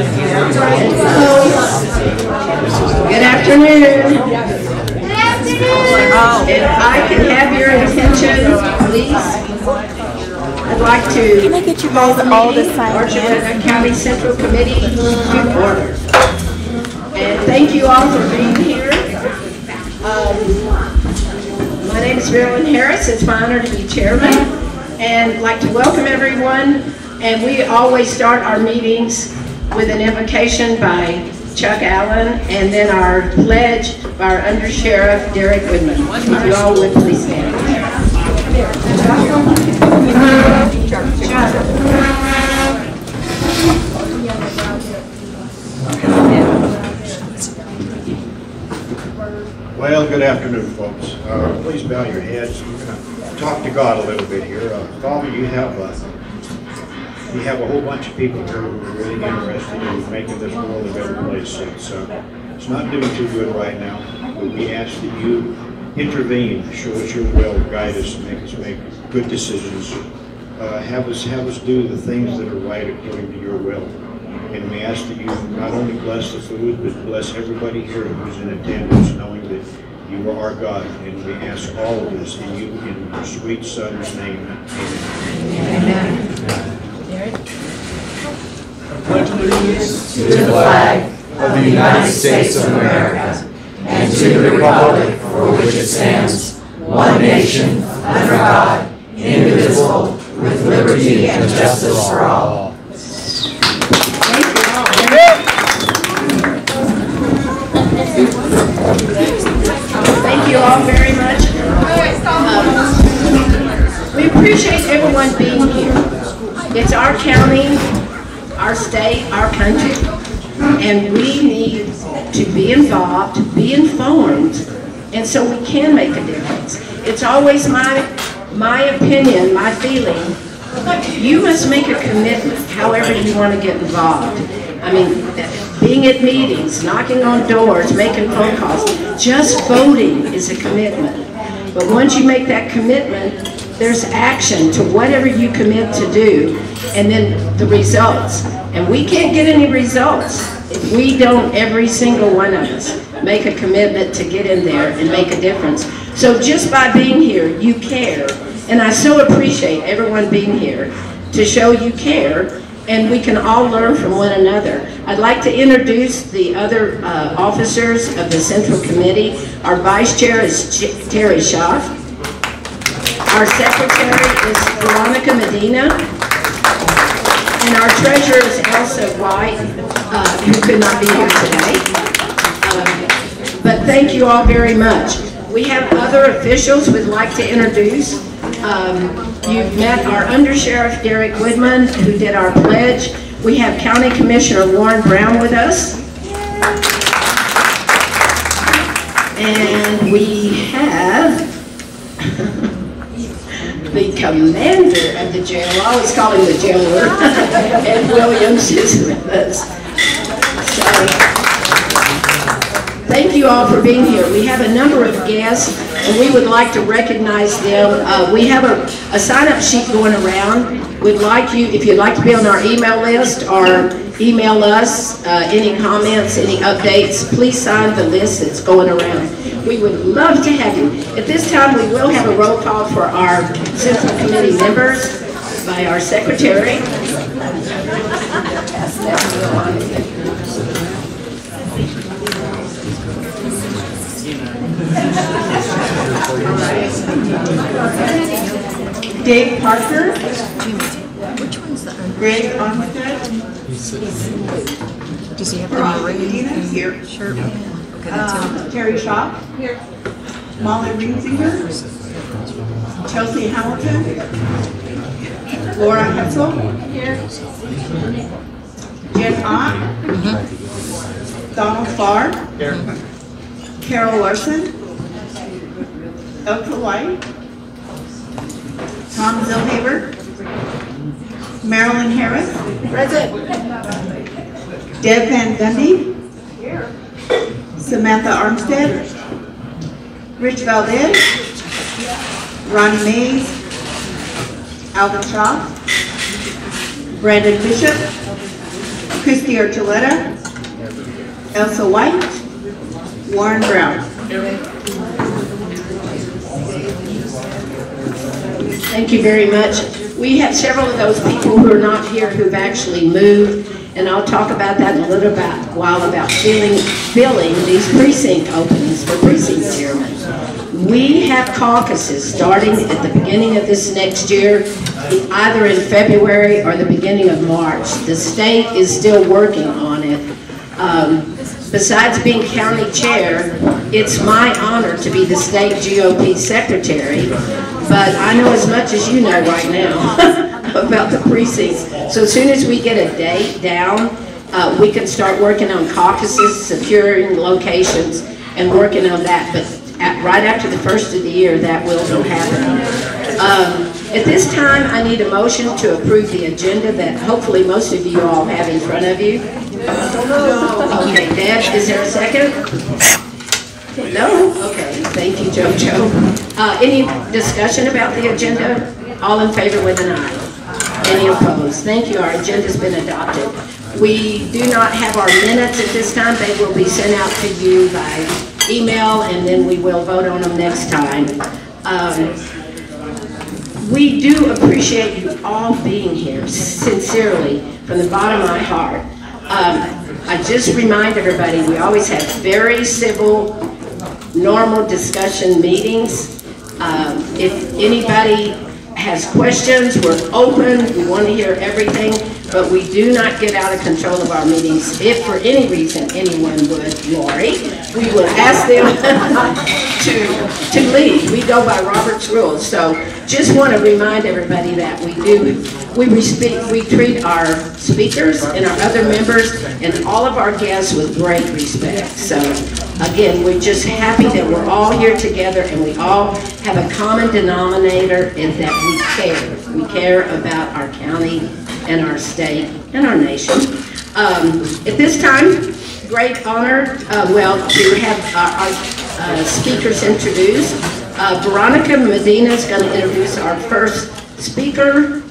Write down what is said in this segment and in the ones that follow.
Good afternoon. If I can have your attention, please. I'd like to call the meeting, Archuleta County Central Committee to order. And thank you all for being here. My name is Marilyn. It's my honor to be chairman, and I'd like to welcome everyone. And we always start our meetings with an invocation by Chuck Allen, and then our pledge by our Under Sheriff Derek Woodman. If you all would please stand. Well, good afternoon, folks. Please bow your heads. We're going to talk to God a little bit here. Father, you have a whole bunch of people here who are really interested in making this world a better place. It's not doing too good right now, but we ask that you intervene, show us your will, guide us, and make us make good decisions. Have us do the things that are right according to your will. And we ask that you not only bless the food, but bless everybody here who's in attendance, knowing that you are our God. And we ask all of this in you, in your sweet Son's name. Amen. I pledge allegiance to the flag of the United States of America and to the republic for which it stands, one nation, under God, indivisible, with liberty and justice for all. Thank you all very much. We appreciate everyone being here. It's our county, our state, our country, and we need to be involved, be informed, and so we can make a difference. It's always my opinion, my feeling, you must make a commitment however you want to get involved. I mean, being at meetings, knocking on doors, making phone calls, just voting is a commitment. But once you make that commitment, there's action to whatever you commit to do, and then the results. And we can't get any results if we don't, every single one of us, make a commitment to get in there and make a difference. So just by being here, you care. And I so appreciate everyone being here to show you care, and we can all learn from one another. I'd like to introduce the other officers of the Central Committee. Our Vice Chair is Terry Schaaf. Our Secretary is Veronica Medina. And our Treasurer is Elsa White, who could not be here today. But thank you all very much. We have other officials we'd like to introduce. You've met our Under Sheriff Derek Woodman, who did our pledge. We have County Commissioner Warren Brown with us. And we have the commander of the jail, I always call him the jailer, Ed Williams is with us. So, thank you all for being here. We have a number of guests, and we would like to recognize them. We have a sign-up sheet going around. We'd like you, if you'd like to be on our email list or email us any comments, any updates, please sign the list that's going around. We would love to have you. At this time, we will have a roll call for our Central Committee members by our Secretary. Dave Parker. Greg Armstead. Does he have the Medina here. Sure. Terry Schaaf. Here. Molly Ringsinger. Chelsea Hamilton. Laura Hessel. Here. Jen Ott. Donald Farr. Here. Carol Larson. Elka White. Tom Zellhaber. Marilyn Harris. Present. Deb Van Gundy. Here. Samantha Armstead. Rich Valdez. Ronnie Mays. Alvin Schaaf. Brandon Bishop. Christy Archuleta, Elsa White, Warren Brown. Thank you very much. We have several of those people who are not here who've actually moved, and I'll talk about that in a little while about filling these precinct openings for precinct chairmen. We have caucuses starting at the beginning of this next year, either in February or the beginning of March. The state is still working on it. Besides being county chair, it's my honor to be the state GOP secretary, but I know as much as you know right now about the precincts. So as soon as we get a date down, we can start working on caucuses, securing locations, and working on that. But right after the first of the year, that will happen. At this time, I need a motion to approve the agenda that hopefully most of you all have in front of you. Okay, Deb, is there a second? No? Okay, thank you, JoJo. Any discussion about the agenda? All in favor with an aye. Any opposed? Thank you, our agenda's been adopted. We do not have our minutes at this time. They will be sent out to you by email, and then we will vote on them next time. We do appreciate you all being here, sincerely, from the bottom of my heart. I just remind everybody, we always have very civil, normal discussion meetings. If anybody has questions, we're open, we want to hear everything, but we do not get out of control of our meetings. If for any reason anyone would, Lori, we will ask them to leave. We go by Robert's rules. So just want to remind everybody that we treat our speakers and our other members and all of our guests with great respect. So again, we're just happy that we're all here together and we all have a common denominator in that we care. We care about our county and our state and our nation. At this time, great honor, to have our speakers introduced. Veronica Medina is going to introduce our first speaker.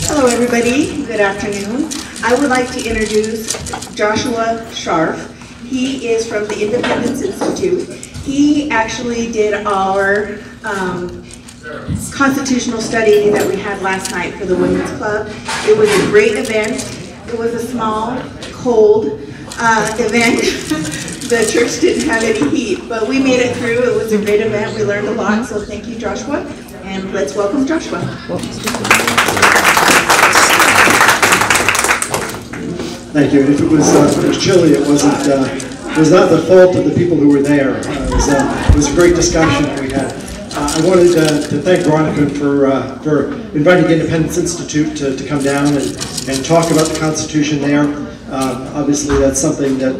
Hello everybody, good afternoon. I would like to introduce Joshua Sharf. He is from the Independence Institute. He actually did our constitutional study that we had last night for the Women's Club. It was a great event. It was a small, cold event. The church didn't have any heat, but we made it through. It was a great event. We learned a lot, so thank you, Joshua. And let's welcome Joshua. Thank you. If it was chilly, it was not the fault of the people who were there. It was a great discussion that we had. I wanted to thank Veronica for inviting the Independence Institute to come down and talk about the Constitution there. Obviously, that's something that,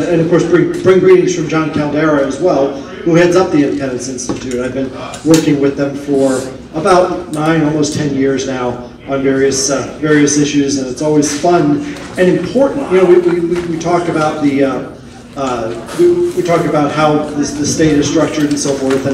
and of course, bring greetings from John Caldera as well, who heads up the Independence Institute. I've been working with them for about 9, almost 10 years now on various issues, and it's always fun and important. You know, we talk about we talk about how the state is structured and so forth,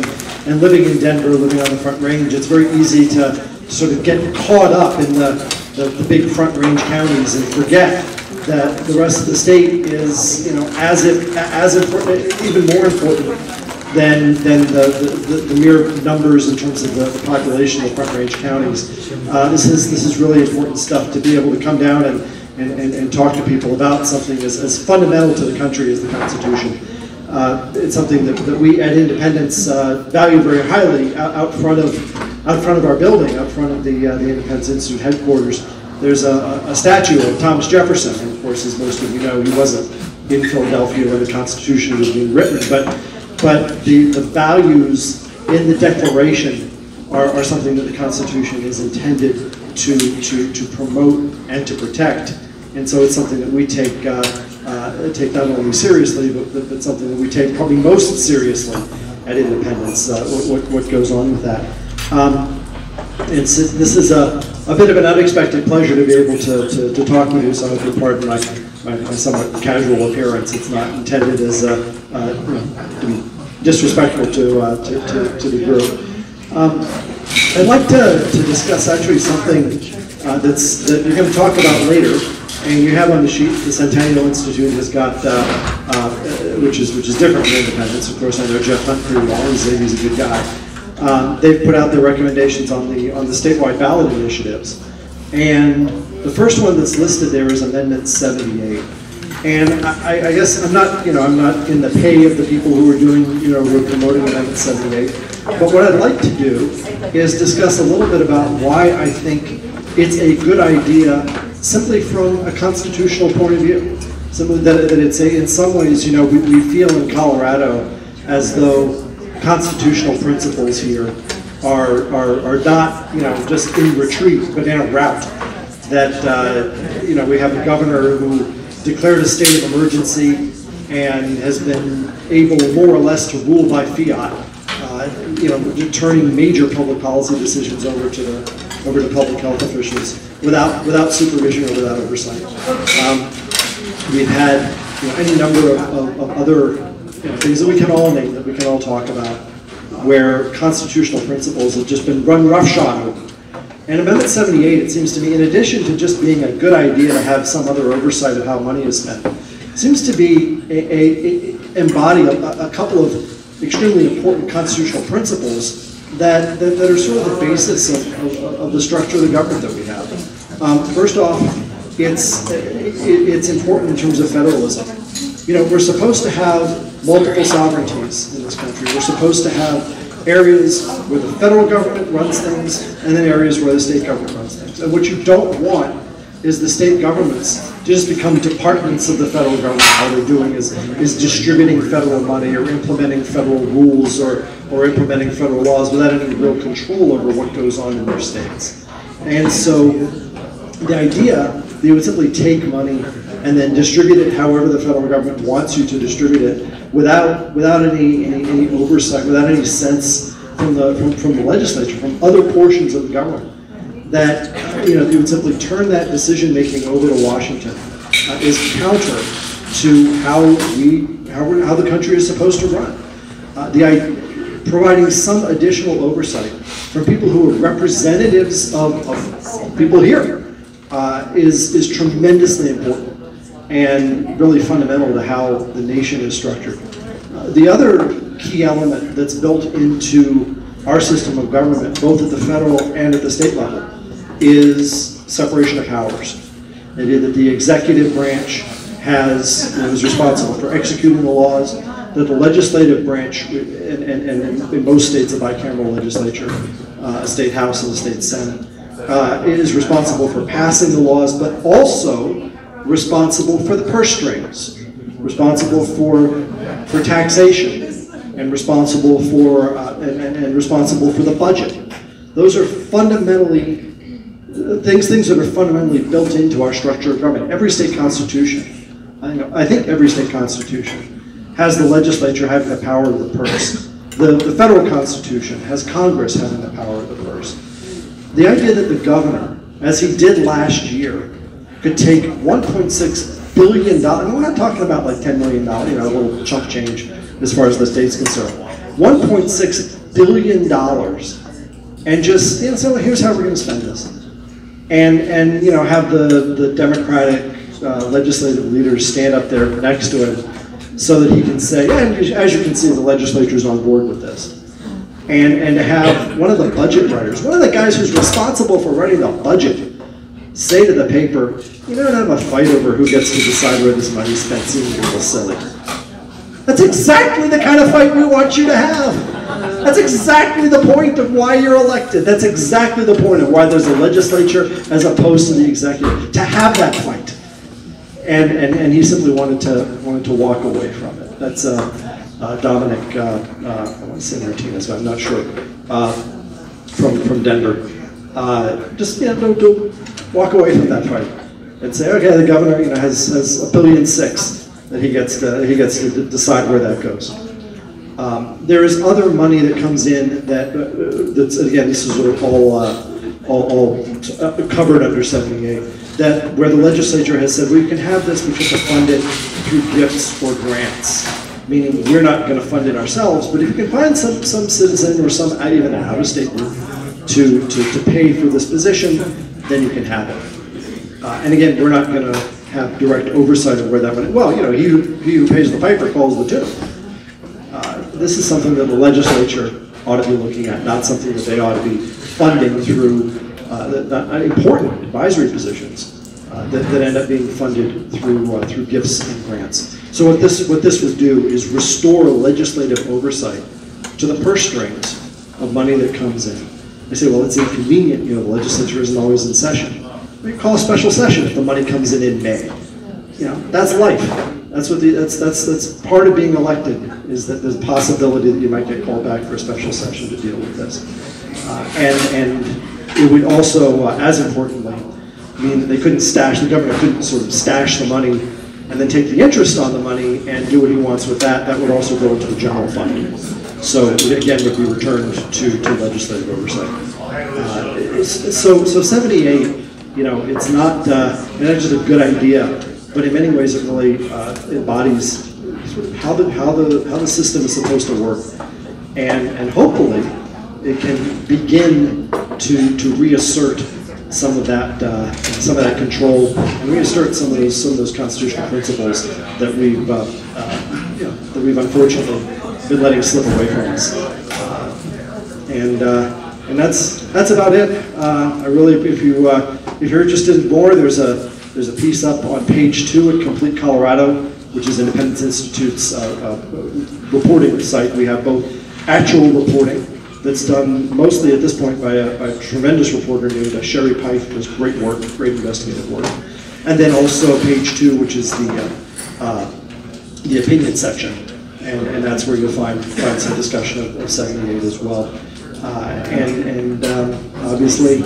and living in Denver, living on the Front Range, it's very easy to sort of get caught up in the big Front Range counties and forget that the rest of the state is, you know, as important, even more important than the mere numbers in terms of the population of the Front Range counties. This is really important stuff to be able to come down and talk to people about something as fundamental to the country as the Constitution. It's something that we at Independence value very highly. Out front of our building, out front of the Independence Institute headquarters, there's a statue of Thomas Jefferson. And of course, as most of you know, he wasn't in Philadelphia when the Constitution was being written, but the values in the Declaration are something that the Constitution is intended to promote and to protect. And so it's something that we take not only seriously, but something that we take probably most seriously at Independence, what goes on with that. This is a a bit of an unexpected pleasure to be able to talk with you. Some of you pardon my somewhat casual appearance. It's not intended as to be disrespectful to the group. I'd like to discuss actually something that you're going to talk about later, and you have on the sheet the Centennial Institute has got, which is different from Independence. Of course, I know Jeff Hunt pretty well. He's a good guy. They've put out their recommendations on the statewide ballot initiatives, and the first one that's listed there is Amendment 78. And I guess I'm not in the pay of the people who are doing, who are promoting Amendment 78. But what I'd like to do is discuss a little bit about why I think it's a good idea, simply from a constitutional point of view. Simply that it's in some ways, we feel in Colorado as though constitutional principles here are not, just in retreat, but in a rout. That, we have a governor who declared a state of emergency and has been able more or less to rule by fiat, turning major public policy decisions over to public health officials without supervision or without oversight. We've had any number of other things that we can all name, that we can all talk about, where constitutional principles have just been run roughshod over. And Amendment 78, it seems to me, in addition to just being a good idea to have some other oversight of how money is spent, seems to be embody a couple of extremely important constitutional principles that are sort of the basis of the structure of the government that we have. First off, it's important in terms of federalism. We're supposed to have multiple sovereignties in this country. We're supposed to have areas where the federal government runs things, and then areas where the state government runs things. And what you don't want is the state governments to just become departments of the federal government. All they're doing is distributing federal money or implementing federal rules or implementing federal laws without any real control over what goes on in their states. And so the idea that you would simply take money and then distribute it however the federal government wants you to distribute it, without any oversight, without any sense from the legislature, from other portions of the government, that you would simply turn that decision making over to Washington, is counter to how the country is supposed to run. Providing some additional oversight from people who are representatives of people here is tremendously important and really fundamental to how the nation is structured. The other key element that's built into our system of government, both at the federal and at the state level, is separation of powers. The idea that the executive branch is responsible for executing the laws, that the legislative branch, and in most states a bicameral legislature, a state house and a state senate, is responsible for passing the laws, but also responsible for the purse strings, responsible for taxation, and responsible for the budget. Those are fundamentally things that are fundamentally built into our structure of government. Every state constitution, I think every state constitution has the legislature having the power of the purse. The federal constitution has Congress having the power of the purse. The idea that the governor, as he did last year, could take $1.6 billion, and we're not talking about like $10 million, a little chunk change as far as the state's concerned, $1.6 billion, and just, so here's how we're going to spend this. And have the Democratic legislative leaders stand up there next to him so that he can say, yeah, and as you can see, the legislature's on board with this. And to have one of the budget writers, one of the guys who's responsible for writing the budget, say to the paper, don't have a fight over who gets to decide where this money's spent, seems a little silly. That's exactly the kind of fight we want you to have. That's exactly the point of why you're elected. That's exactly the point of why there's a legislature as opposed to the executive, to have that fight. And he simply wanted to walk away from it. That's Dominic, I want to say Martinez, but I'm not sure, from Denver. Just don't walk away from that fight and say, okay, the governor has $1.6 billion that he gets to decide where that goes. There is other money that comes in that's again, this is what all all covered under 78. That where the legislature has said we can have this, we have to fund it through gifts or grants. Meaning we're not going to fund it ourselves, but if you can find some citizen or some even an out-of-state group to pay for this position, then you can have it. And again, we're not going to have direct oversight of where that money. Well, you know, he who pays the piper calls the tune. This is something that the legislature ought to be looking at, not something that they ought to be funding through important advisory positions that end up being funded through gifts and grants. So what this would do is restore legislative oversight to the purse strings of money that comes in. They say, well, it's inconvenient, you know, the legislature isn't always in session. We call a special session if the money comes in May. You know, that's life. That's what that's part of being elected, is that there's a possibility that you might get called back for a special session to deal with this. And it would also, as importantly, mean that they couldn't the government couldn't sort of stash the money and then take the interest on the money and do what he wants with that. That would also go into the general fund. So it again would be returned to legislative oversight. So 78, you know, it's not just a good idea, but in many ways it really embodies sort of how the system is supposed to work, and hopefully it can begin to reassert some of that control and reassert some of those constitutional principles that we've unfortunately been letting slip away from us. And that's about it. I really, if you're interested in more, there's a piece up on page 2 at Complete Colorado, which is Independence Institute's reporting site. We have both actual reporting that's done mostly at this point by a tremendous reporter named Sherry Pike, who does great work, great investigative work. And then also page 2, which is the opinion section. And that's where you'll find some discussion of 78 as well. And obviously,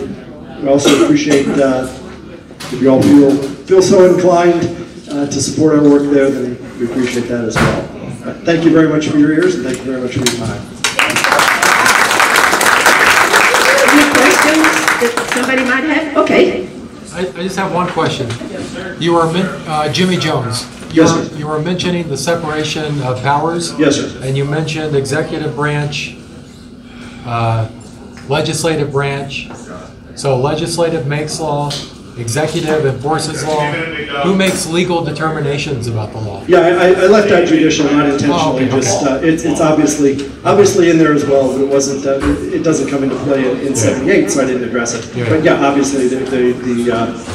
we also appreciate if you all feel so inclined to support our work there, then we appreciate that as well. Thank you very much for your ears, and thank you very much for your time. That somebody might have? Okay. I just have one question. You were Jimmy Jones. Yes, sir. You were mentioning the separation of powers. Yes, sir. And you mentioned executive branch, legislative branch. So legislative makes law, executive enforces law. Who makes legal determinations about the law? Yeah, I left out judicial, not intentionally. Oh, okay. It's obviously in there as well, but it wasn't. It doesn't come into play in 78, so I didn't address it. Yeah. But yeah, obviously the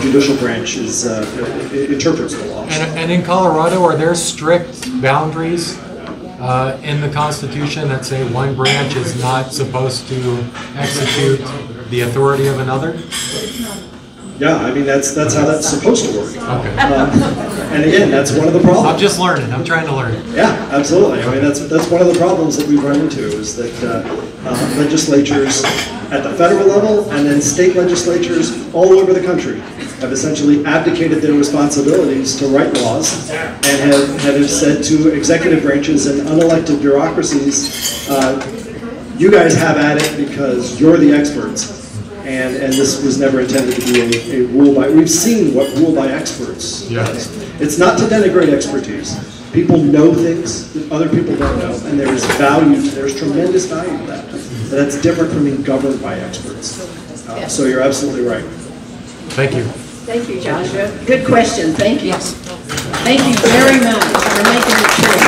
judicial branch interprets the law. And in Colorado, are there strict boundaries in the Constitution that say one branch is not supposed to execute the authority of another? Yeah, I mean that's how that's supposed to work. Okay. And again, that's one of the problems. I'm just learning. I'm trying to learn. Yeah, absolutely. I mean that's one of the problems that we've run into, is that legislatures at the federal level and then state legislatures all over the country have essentially abdicated their responsibilities to write laws and have said to executive branches and unelected bureaucracies, you guys have at it because you're the experts. And this was never intended to be a rule by, we've seen what rule by experts does. It's not to denigrate expertise. People know things that other people don't know, and there is value, there's tremendous value to that. But that's different from being governed by experts. So you're absolutely right. Thank you. Thank you, Joshua. Good question. Thank you. Thank you very much for making the trip.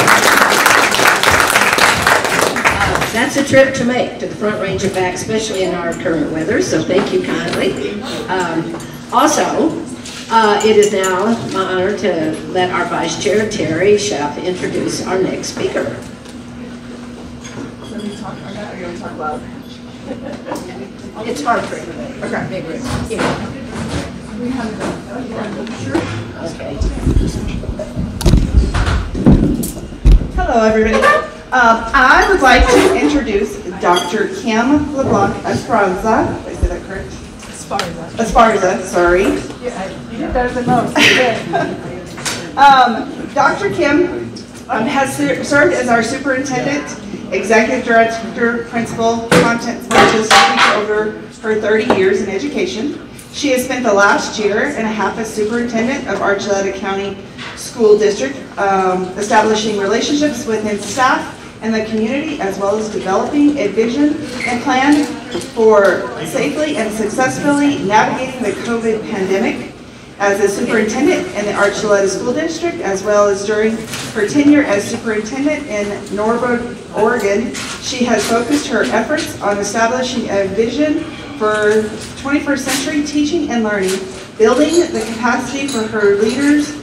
That's a trip to make to the Front Range and back, especially in our current weather, so thank you kindly. Also, it is now my honor to let our Vice Chair, Terry Schaaf, introduce our next speaker. Let me talk on that, or you want to talk loud? It's hard for everybody. Okay. Big room. Yeah. We have the sure. Okay. Hello, everybody. I would like to introduce Dr. Kym LeBlanc-Esparza. Did I say that correct? Esparza, sorry. Yeah, you did better than most. Dr. Kym has served as our superintendent, executive director, principal, content specialist, teacher over her 30 years in education. She has spent the last year and a half as superintendent of Archuleta County School District, establishing relationships within staff and the community, as well as developing a vision and plan for safely and successfully navigating the COVID pandemic. As a superintendent in the Archuleta School District, as well as during her tenure as superintendent in Norwood, Oregon, she has focused her efforts on establishing a vision for 21st century teaching and learning, building the capacity for her leaders,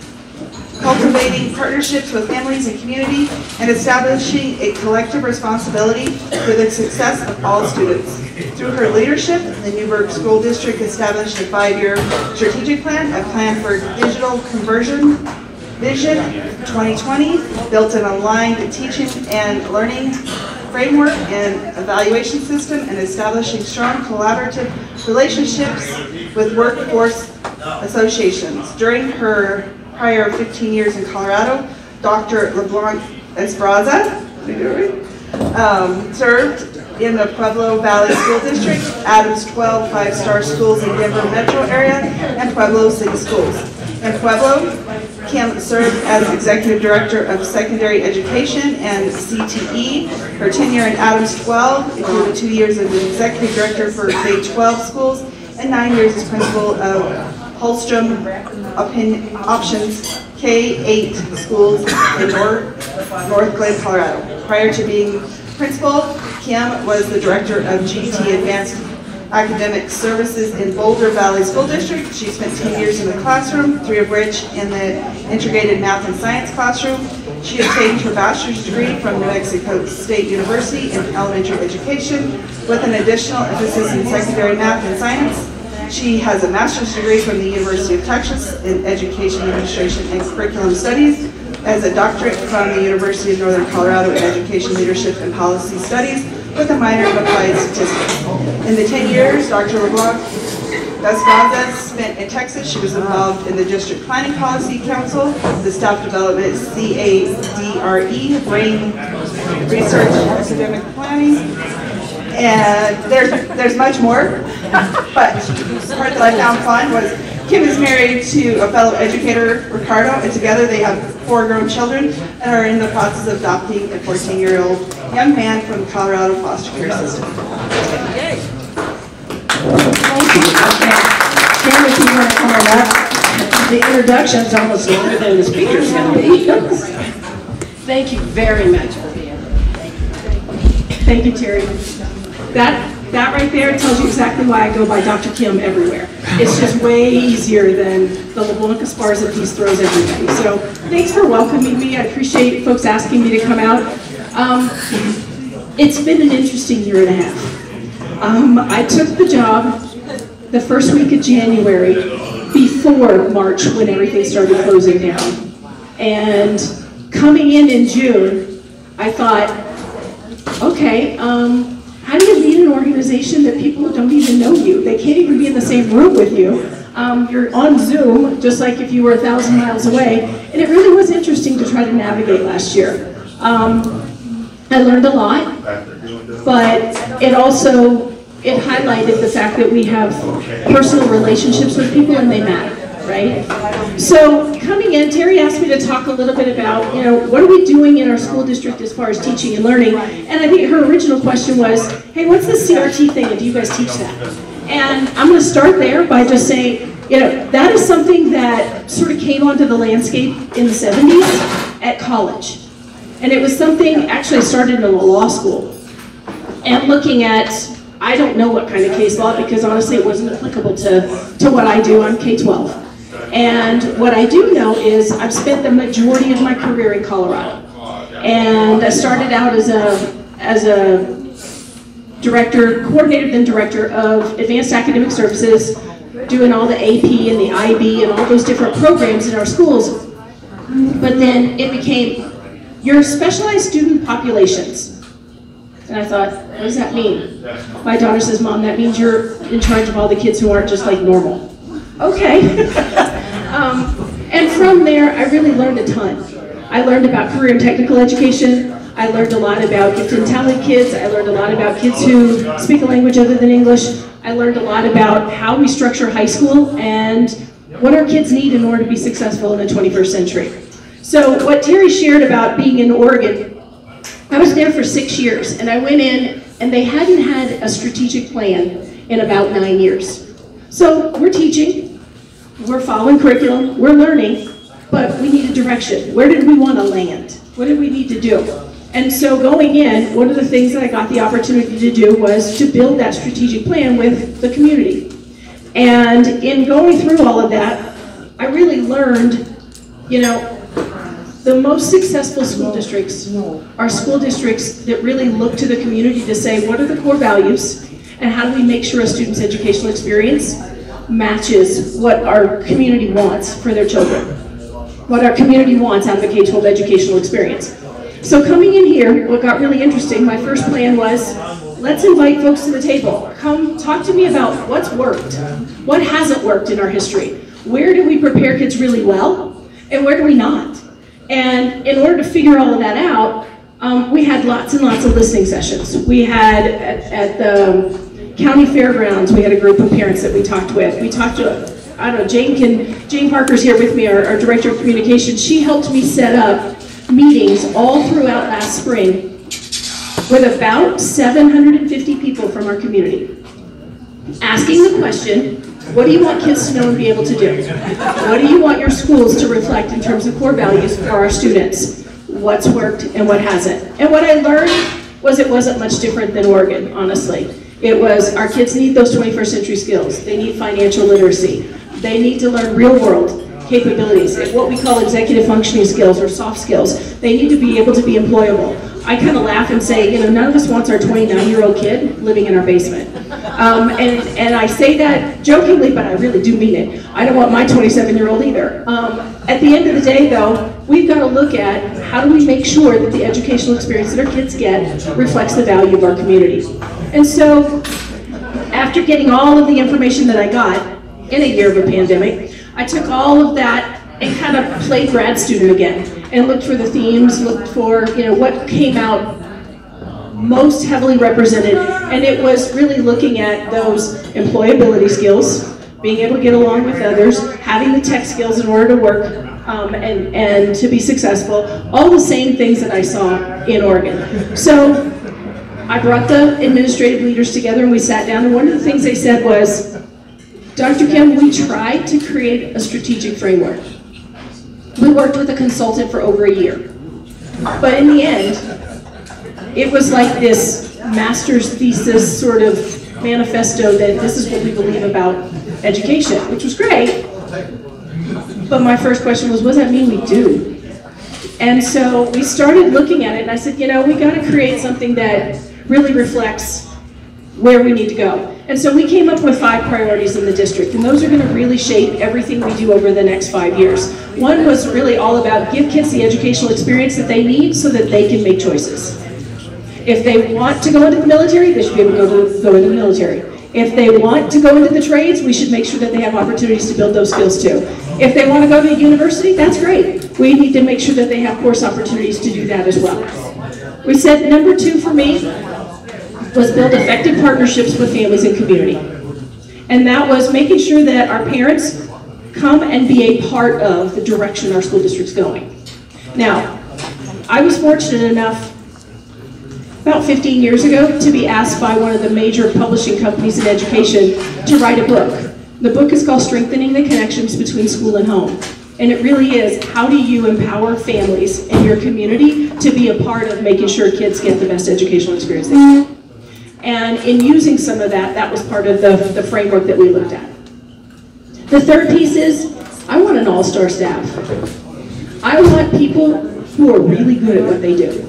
cultivating partnerships with families and community, and establishing a collective responsibility for the success of all students. Through her leadership, the Newburgh School District established a 5-year strategic plan, a plan for digital conversion, Vision 2020, built an aligned teaching and learning framework and evaluation system, and establishing strong collaborative relationships with workforce associations. During her prior 15 years in Colorado, Dr. LeBlanc-Esparza served in the Pueblo Valley School District, Adams 12 5-star schools in Denver metro area, and Pueblo City Schools. In Pueblo, Kym served as Executive Director of Secondary Education and CTE. Her tenure in Adams 12 included 2 years as Executive Director for K-12 schools and 9 years as Principal of Holstrom Options K-8 schools in North Glen, Colorado. Prior to being principal, Kym was the director of GT Advanced Academic Services in Boulder Valley School District. She spent 10 years in the classroom, 3 of which in the integrated math and science classroom. She obtained her bachelor's degree from New Mexico State University in elementary education with an additional emphasis in secondary math and science. She has a master's degree from the University of Texas in Education Administration and Curriculum Studies, as a doctorate from the University of Northern Colorado in Education Leadership and Policy Studies, with a minor in Applied Statistics. In the 10 years Dr. LeBlanc-Esparza spent in Texas, she was involved in the District Planning Policy Council, the Staff Development CADRE, Brain Research Academic Planning, and there's much more, but the part that I found fun was Kym is married to a fellow educator, Ricardo, and together they have 4 grown children and are in the process of adopting a 14-year-old young man from the Colorado foster care system. Thank you. Okay. Kym, if you want to come on up, the introduction's almost longer than the speaker's going to be. Thank you very much for being here. Thank you, Terry. That right there tells you exactly why I go by Dr. Kym everywhere. It's just way easier than the LeBlanc-Esparza piece throws everybody. So thanks for welcoming me. I appreciate folks asking me to come out. It's been an interesting year and a half. I took the job the first week of January before March when everything started closing down. And coming in June, I thought, okay, how do you lead an organization that people don't even know you? They can't even be in the same room with you. You're on Zoom, just like if you were 1,000 miles away. And it really was interesting to try to navigate last year. I learned a lot, but it highlighted the fact that we have personal relationships with people and they matter, right? So coming in, Terry asked me to talk a little bit about, what are we doing in our school district as far as teaching and learning? And I think her original question was, hey, what's the CRT thing, and do you guys teach that? And I'm going to start there by just saying, that is something that sort of came onto the landscape in the 70s at college. And it was something, actually started in a law school. And looking at, I don't know what kind of case law, because honestly it wasn't applicable to what I do. I'm K-12. And what I do know is I've spent the majority of my career in Colorado. And I started out as a director, coordinator then director of Advanced Academic Services, doing all the AP and the IB and all those different programs in our schools. But then it became your specialized student populations. And I thought, what does that mean? My daughter says, Mom, that means you're in charge of all the kids who aren't just like normal. Okay. And from there, I really learned a ton. I learned about career and technical education. I learned a lot about gifted and talented kids. I learned a lot about kids who speak a language other than English. I learned a lot about how we structure high school and what our kids need in order to be successful in the 21st century. So what Terry shared about being in Oregon, I was there for 6 years, and I went in and they hadn't had a strategic plan in about 9 years. So we're teaching, we're following curriculum, we're learning, but we need a direction. Where did we want to land? What did we need to do? And so going in, one of the things that I got the opportunity to do was to build that strategic plan with the community. And in going through all of that, I really learned, you know, the most successful school districts are school districts that really look to the community to say, what are the core values, and how do we make sure a student's educational experience matches what our community wants for their children, what our community wants out of a K-12 educational experience. So coming in here, what got really interesting, my first plan was, let's invite folks to the table. Come talk to me about what's worked, what hasn't worked in our history. Where do we prepare kids really well, and where do we not? And in order to figure all of that out, we had lots and lots of listening sessions. We had, at the county fairgrounds, we had a group of parents that we talked with. We talked to, I don't know, Jane Parker's here with me, our Director of Communications. She helped me set up meetings all throughout last spring with about 750 people from our community, asking the question, what do you want kids to know and be able to do? What do you want your schools to reflect in terms of core values for our students? What's worked and what hasn't? And what I learned was it wasn't much different than Oregon, honestly. It was, our kids need those 21st century skills. They need financial literacy. They need to learn real world capabilities, what we call executive functioning skills or soft skills. They need to be able to be employable. I kind of laugh and say, you know, none of us wants our 29-year-old kid living in our basement. And I say that jokingly, but I really do mean it. I don't want my 27-year-old either. At the end of the day, though, we've got to look at how do we make sure that the educational experience that our kids get reflects the value of our community. And so, after getting all of the information that I got in a year of a pandemic, I took all of that and kind of played grad student again and looked for the themes, looked for, you know, what came out most heavily represented, and it was really looking at those employability skills, being able to get along with others, having the tech skills in order to work and to be successful, all the same things that I saw in Oregon. So I brought the administrative leaders together and we sat down, and one of the things they said was, Dr. Kym, we tried to create a strategic framework. We worked with a consultant for over a year. But in the end, it was like this master's thesis sort of manifesto that this is what we believe about education, which was great. But my first question was, what does that mean we do? And so we started looking at it, and I said, you know, we got to create something that really reflects where we need to go. And so we came up with 5 priorities in the district, and those are going to really shape everything we do over the next 5 years. One was really all about give kids the educational experience that they need so that they can make choices. If they want to go into the military, they should be able to go into the military. If they want to go into the trades, we should make sure that they have opportunities to build those skills too. If they want to go to university, that's great. We need to make sure that they have course opportunities to do that as well. We said number 2 for me was build effective partnerships with families and community. And that was making sure that our parents come and be a part of the direction our school district's going. Now, I was fortunate enough about 15 years ago to be asked by one of the major publishing companies in education to write a book. The book is called Strengthening the Connections Between School and Home. And it really is, how do you empower families in your community to be a part of making sure kids get the best educational experience they can? And in using some of that, that was part of the framework that we looked at. The third piece is, I want an all-star staff. I want people who are really good at what they do.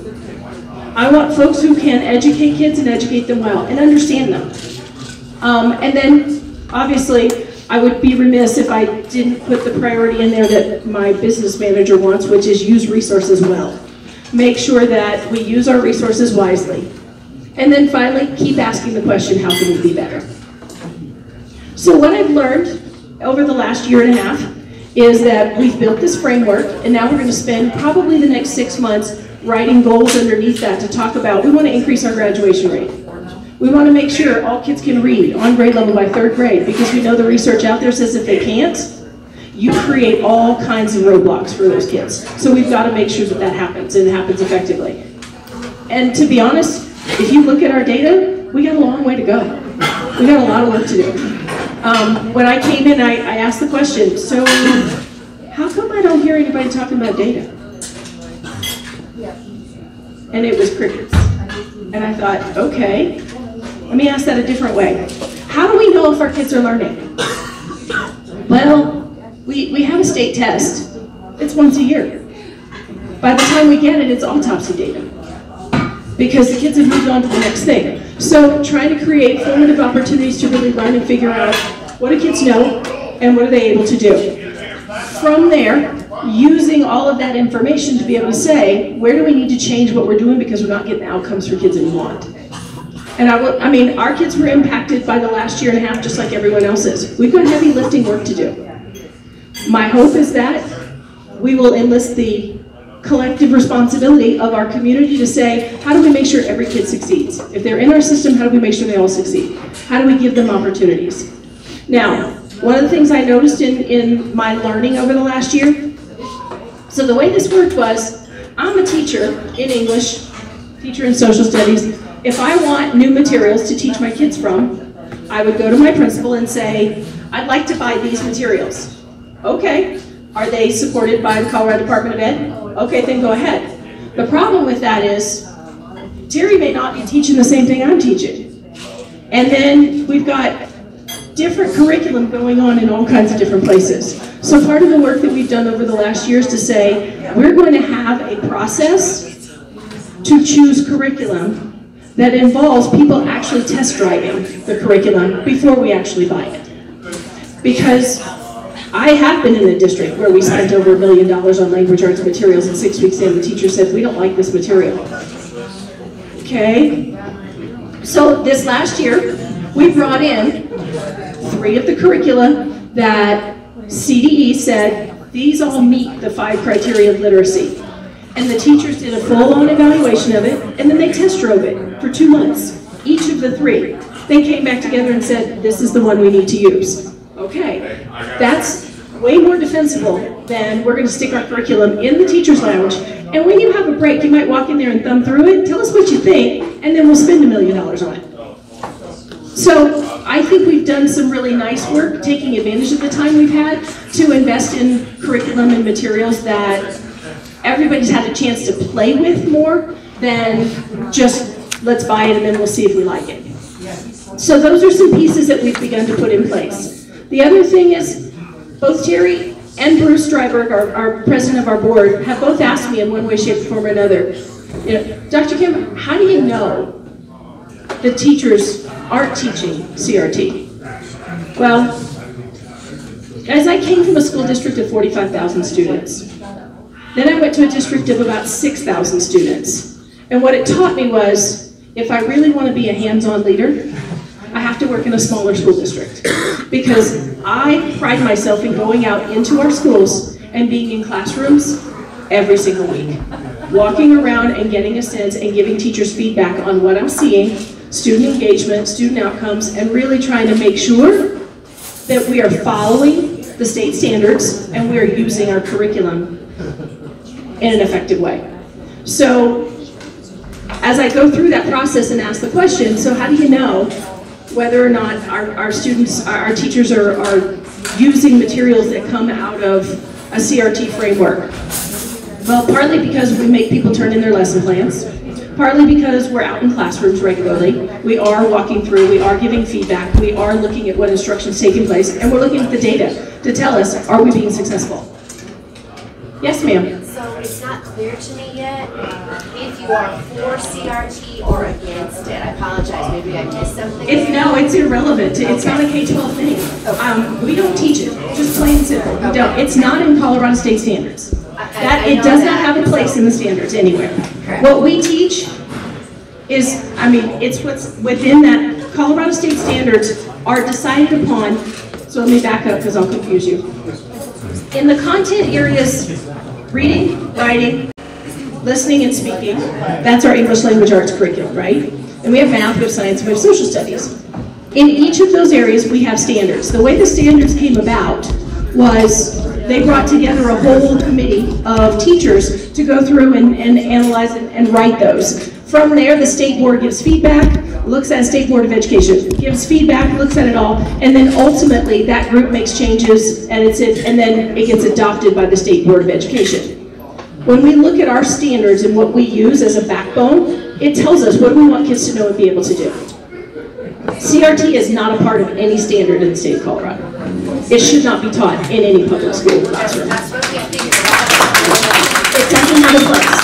I want folks who can educate kids and educate them well and understand them. And then, obviously, I would be remiss if I didn't put the priority in there that my business manager wants, which is use resources well. Make sure that we use our resources wisely. And then finally, keep asking the question, how can we be better? So what I've learned over the last year and a half is that we've built this framework, and now we're going to spend probably the next 6 months writing goals underneath that to talk about, we want to increase our graduation rate. We want to make sure all kids can read on grade level by 3rd grade, because we know the research out there says if they can't, you create all kinds of roadblocks for those kids. So we've got to make sure that that happens, and it happens effectively. And to be honest, if you look at our data, we got a long way to go. We got a lot of work to do. When I came in, I asked the question, so how come I don't hear anybody talking about data? And it was crickets. And I thought, okay, let me ask that a different way. How do we know if our kids are learning? Well, we have a state test. It's once a year. By the time we get it, it's autopsy data, because the kids have moved on to the next thing. So trying to create formative opportunities to really learn and figure out what do kids know and what are they able to do. From there, using all of that information to be able to say, where do we need to change what we're doing because we're not getting the outcomes for kids that we want. And I mean, our kids were impacted by the last year and a half just like everyone else is. We've got heavy lifting work to do. My hope is that we will enlist the collective responsibility of our community to say, how do we make sure every kid succeeds? If they're in our system, how do we make sure they all succeed? How do we give them opportunities? Now, one of the things I noticed in my learning over the last year, so the way this worked was, I'm a teacher in English, teacher in social studies. If I want new materials to teach my kids from, I would go to my principal and say, I'd like to buy these materials. Okay, are they supported by the Colorado Department of Ed? Okay, then go ahead. The problem with that is, Terry may not be teaching the same thing I'm teaching. And then we've got different curriculum going on in all kinds of different places. So part of the work that we've done over the last year is to say, we're going to have a process to choose curriculum that involves people actually test driving the curriculum before we actually buy it. Because I have been in a district where we spent over $1 million on language arts materials, and 6 weeks in the teacher said, we don't like this material. Okay? So this last year, we brought in 3 of the curricula that CDE said, these all meet the 5 criteria of literacy. And the teachers did a full-on evaluation of it, and then they test drove it for 2 months, each of the 3. They came back together and said, this is the one we need to use. Okay, that's way more defensible than we're going to stick our curriculum in the teacher's lounge, and when you have a break, you might walk in there and thumb through it, tell us what you think, and then we'll spend $1 million on it. So I think we've done some really nice work taking advantage of the time we've had to invest in curriculum and materials that everybody's had a chance to play with more than just let's buy it and then we'll see if we like it. So those are some pieces that we've begun to put in place. The other thing is, both Terry and Bruce Dryberg, our president of our board, have both asked me in one way, shape, form, or another, you know, Dr. Kym, how do you know the teachers aren't teaching CRT? Well, as I came from a school district of 45,000 students, then I went to a district of about 6,000 students. And what it taught me was, if I really want to be a hands-on leader, I have to work in a smaller school district. Because I pride myself in going out into our schools and being in classrooms every single week. Walking around and getting a sense and giving teachers feedback on what I'm seeing, student engagement, student outcomes, and really trying to make sure that we are following the state standards and we are using our curriculum in an effective way. So as I go through that process and ask the question, so how do you know whether or not our students, our teachers are using materials that come out of a CRT framework? Well, partly because we make people turn in their lesson plans, partly because we're out in classrooms regularly, we are walking through, we are giving feedback, we are looking at what instruction's taking place, and we're looking at the data to tell us, are we being successful? Yes, ma'am. So it's not clear to me yet if you are for CRT or against it. I apologize, maybe I missed something. It's irrelevant. It's not a K-12 thing. We don't teach it, just plain and simple. We don't. It's not in Colorado State standards. It does not have a place in the standards anywhere. Correct. What we teach is, it's what's within that. Colorado State standards are decided upon, so let me back up because I'll confuse you. In the content areas, reading, writing, listening, and speaking, that's our English language arts curriculum, right? and we have math, we have science, we have social studies. In each of those areas, we have standards. The way the standards came about was they brought together a whole committee of teachers to go through and analyze and write those. From there, the state board gives feedback, looks at State Board of Education, gives feedback, looks at it all, and then ultimately that group makes changes and then it gets adopted by the State Board of Education. When we look at our standards and what we use as a backbone, it tells us what do we want kids to know and be able to do. CRT is not a part of any standard in the state of Colorado. It should not be taught in any public school classroom. It doesn't have a place.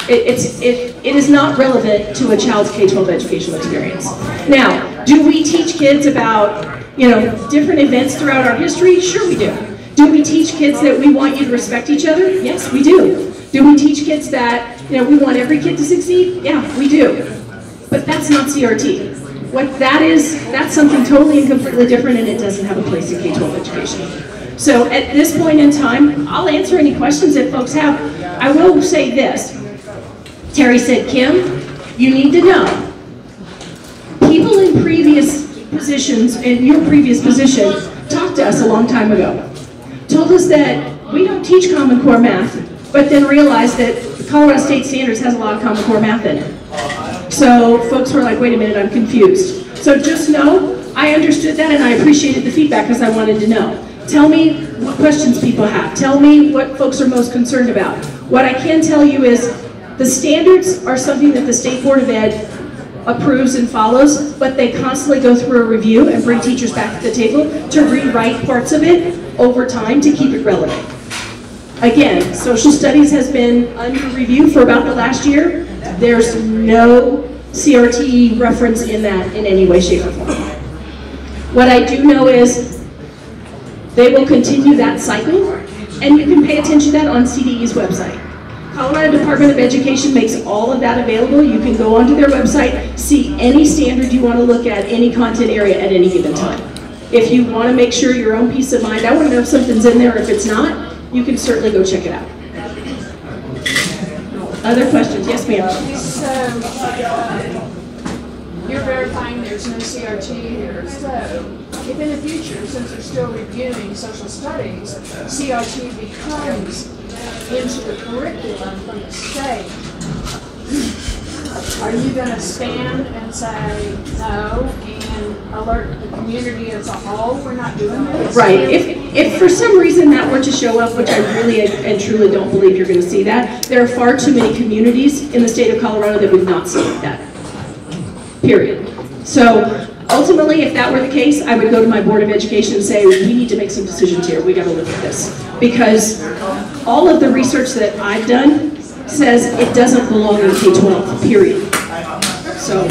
It is not relevant to a child's K-12 educational experience. Now, do we teach kids about, different events throughout our history? Sure we do. Do we teach kids that we want you to respect each other? Yes, we do. Do we teach kids that, we want every kid to succeed? Yeah, we do. But that's not CRT. What that is, that's something totally and completely different, and it doesn't have a place in K-12 education. So at this point in time, I'll answer any questions that folks have. I will say this. Terry said, Kym, you need to know. People in previous positions, in your previous position, talked to us a long time ago. Told us that we don't teach Common Core math, but then realized that the Colorado State Standards has a lot of Common Core math in it. So folks were like, wait a minute, I'm confused. So just know, I understood that and I appreciated the feedback because I wanted to know. Tell me what questions people have. Tell me what folks are most concerned about. What I can tell you is the standards are something that the State Board of Ed approves and follows, but they constantly go through a review and bring teachers back to the table to rewrite parts of it over time to keep it relevant. Again, social studies has been under review for about the last year. There's no CRT reference in that in any way, shape, or form. What I do know is they will continue that cycle, and you can pay attention to that on CDE's website. Colorado Department of Education makes all of that available. You can go onto their website, see any standard you want to look at, any content area at any given time. If you want to make sure your own peace of mind, I want to know if something's in there. If it's not, you can certainly go check it out. Other questions? Yes, ma'am. So, you're verifying there's no CRT here. So, if in the future, since you're still reviewing social studies, CRT becomes into the curriculum from the state, are you going to stand and say no and alert the community as a whole we're not doing this? Right. If for some reason that were to show up, which I really and truly don't believe you're going to see that, there are far too many communities in the state of Colorado that would not see that. Period. So ultimately, if that were the case, I would go to my Board of Education and say, we need to make some decisions here. We got to look at this. Because all of the research that I've done says it doesn't belong in K-12, period. So.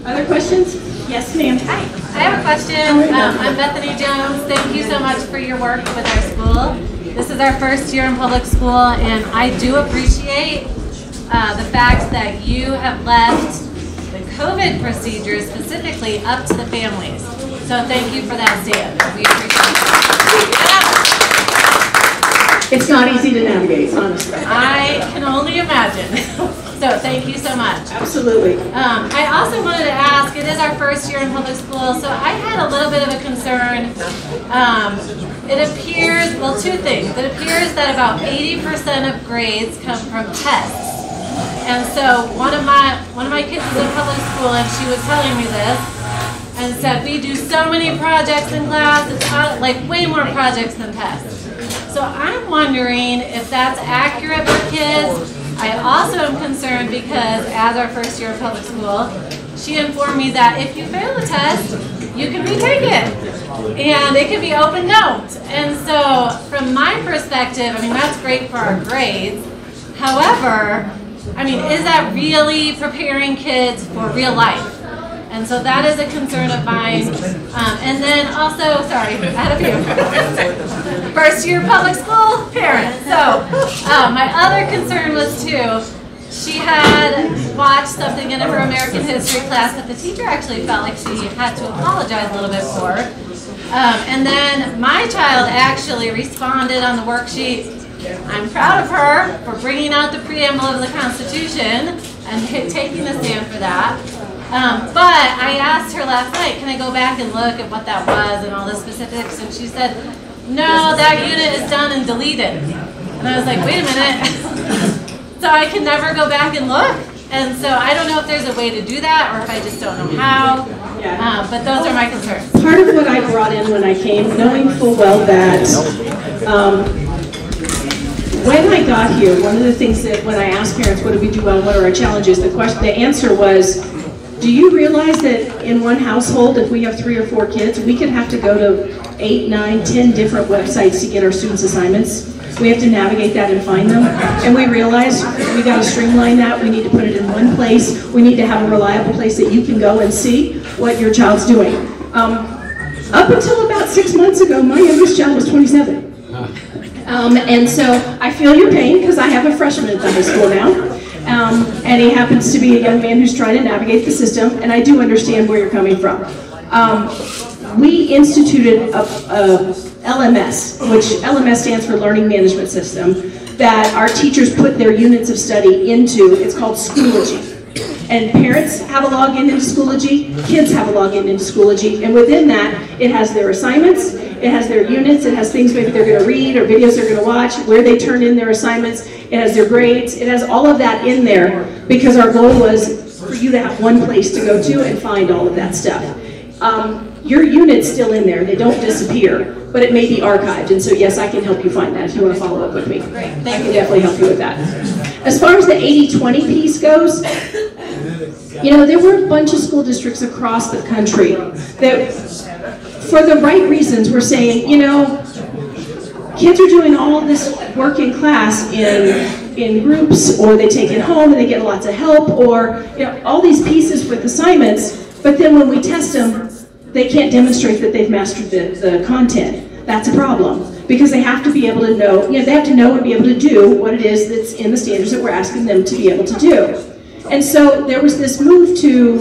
Other questions? Yes, ma'am. Hi, I have a question. I'm Bethany Jones. Thank you so much for your work with our school. This is our first year in public school, and I do appreciate the fact that you have left the COVID procedures specifically up to the families. So thank you for that stand. We appreciate it. It's not easy to navigate, honestly. I can only imagine. So thank you so much. Absolutely. I also wanted to ask, it is our first year in public school, so I had a little bit of a concern. It appears, well, two things. It appears that about 80% of grades come from tests. And so one of my kids is in public school, and she was telling me this, and said, we do so many projects in class, it's like way more projects than tests. So I'm wondering if that's accurate for kids. I also am concerned because as our first year of public school, she informed me that if you fail a test, you can retake it. And it can be open note. And so from my perspective, I mean, that's great for our grades. However, I mean, is that really preparing kids for real life? And so that is a concern of mine. And then also, sorry, I had a few. First year public school parent. So my other concern was too, she had watched something in her American history class that the teacher actually felt like she had to apologize a little bit for. And then my child actually responded on the worksheet, I'm proud of her for bringing out the preamble of the Constitution and taking the stand for that. But I asked her last night, can I go back and look at what that was and all the specifics? And she said, no, that unit is done and deleted. And I was like, wait a minute. So I can never go back and look? And so I don't know if there's a way to do that or if I just don't know how. But those are my concerns. Part of what I brought in when I came, knowing full well that when I got here, one of the things that when I asked parents, what do we do well, what are our challenges, the answer was, do you realize that in one household, if we have 3 or 4 kids, we could have to go to 8, 9, 10 different websites to get our students' assignments? We have to navigate that and find them. And we realized we got to streamline that. We need to put it in one place. We need to have a reliable place that you can go and see what your child's doing. Up until about 6 months ago, my youngest child was 27. And so I feel your pain because I have a freshman at the high school now. And he happens to be a young man who's trying to navigate the system, and I do understand where you're coming from. We instituted a LMS, which LMS stands for Learning Management System, that our teachers put their units of study into. It's called Schoology. And parents have a login into Schoology, kids have a login into Schoology, and within that, it has their assignments, it has their units, it has things maybe they're going to read or videos they're going to watch, where they turn in their assignments, it has their grades, it has all of that in there because our goal was for you to have one place to go to and find all of that stuff. Your unit's still in there, they don't disappear, but it may be archived, and so yes, I can help you find that if you want to follow up with me. Great, I can definitely help you with that. As far as the 80-20 piece goes, you know, there were a bunch of school districts across the country that, for the right reasons, were saying, you know, kids are doing all of this work in class in groups, or they take it home and they get lots of help, or you know, all these pieces with assignments, but then when we test them, they can't demonstrate that they've mastered the content. That's a problem, because they have to be able to know, you know, they have to know and be able to do what it is that's in the standards that we're asking them to be able to do. And so there was this move to,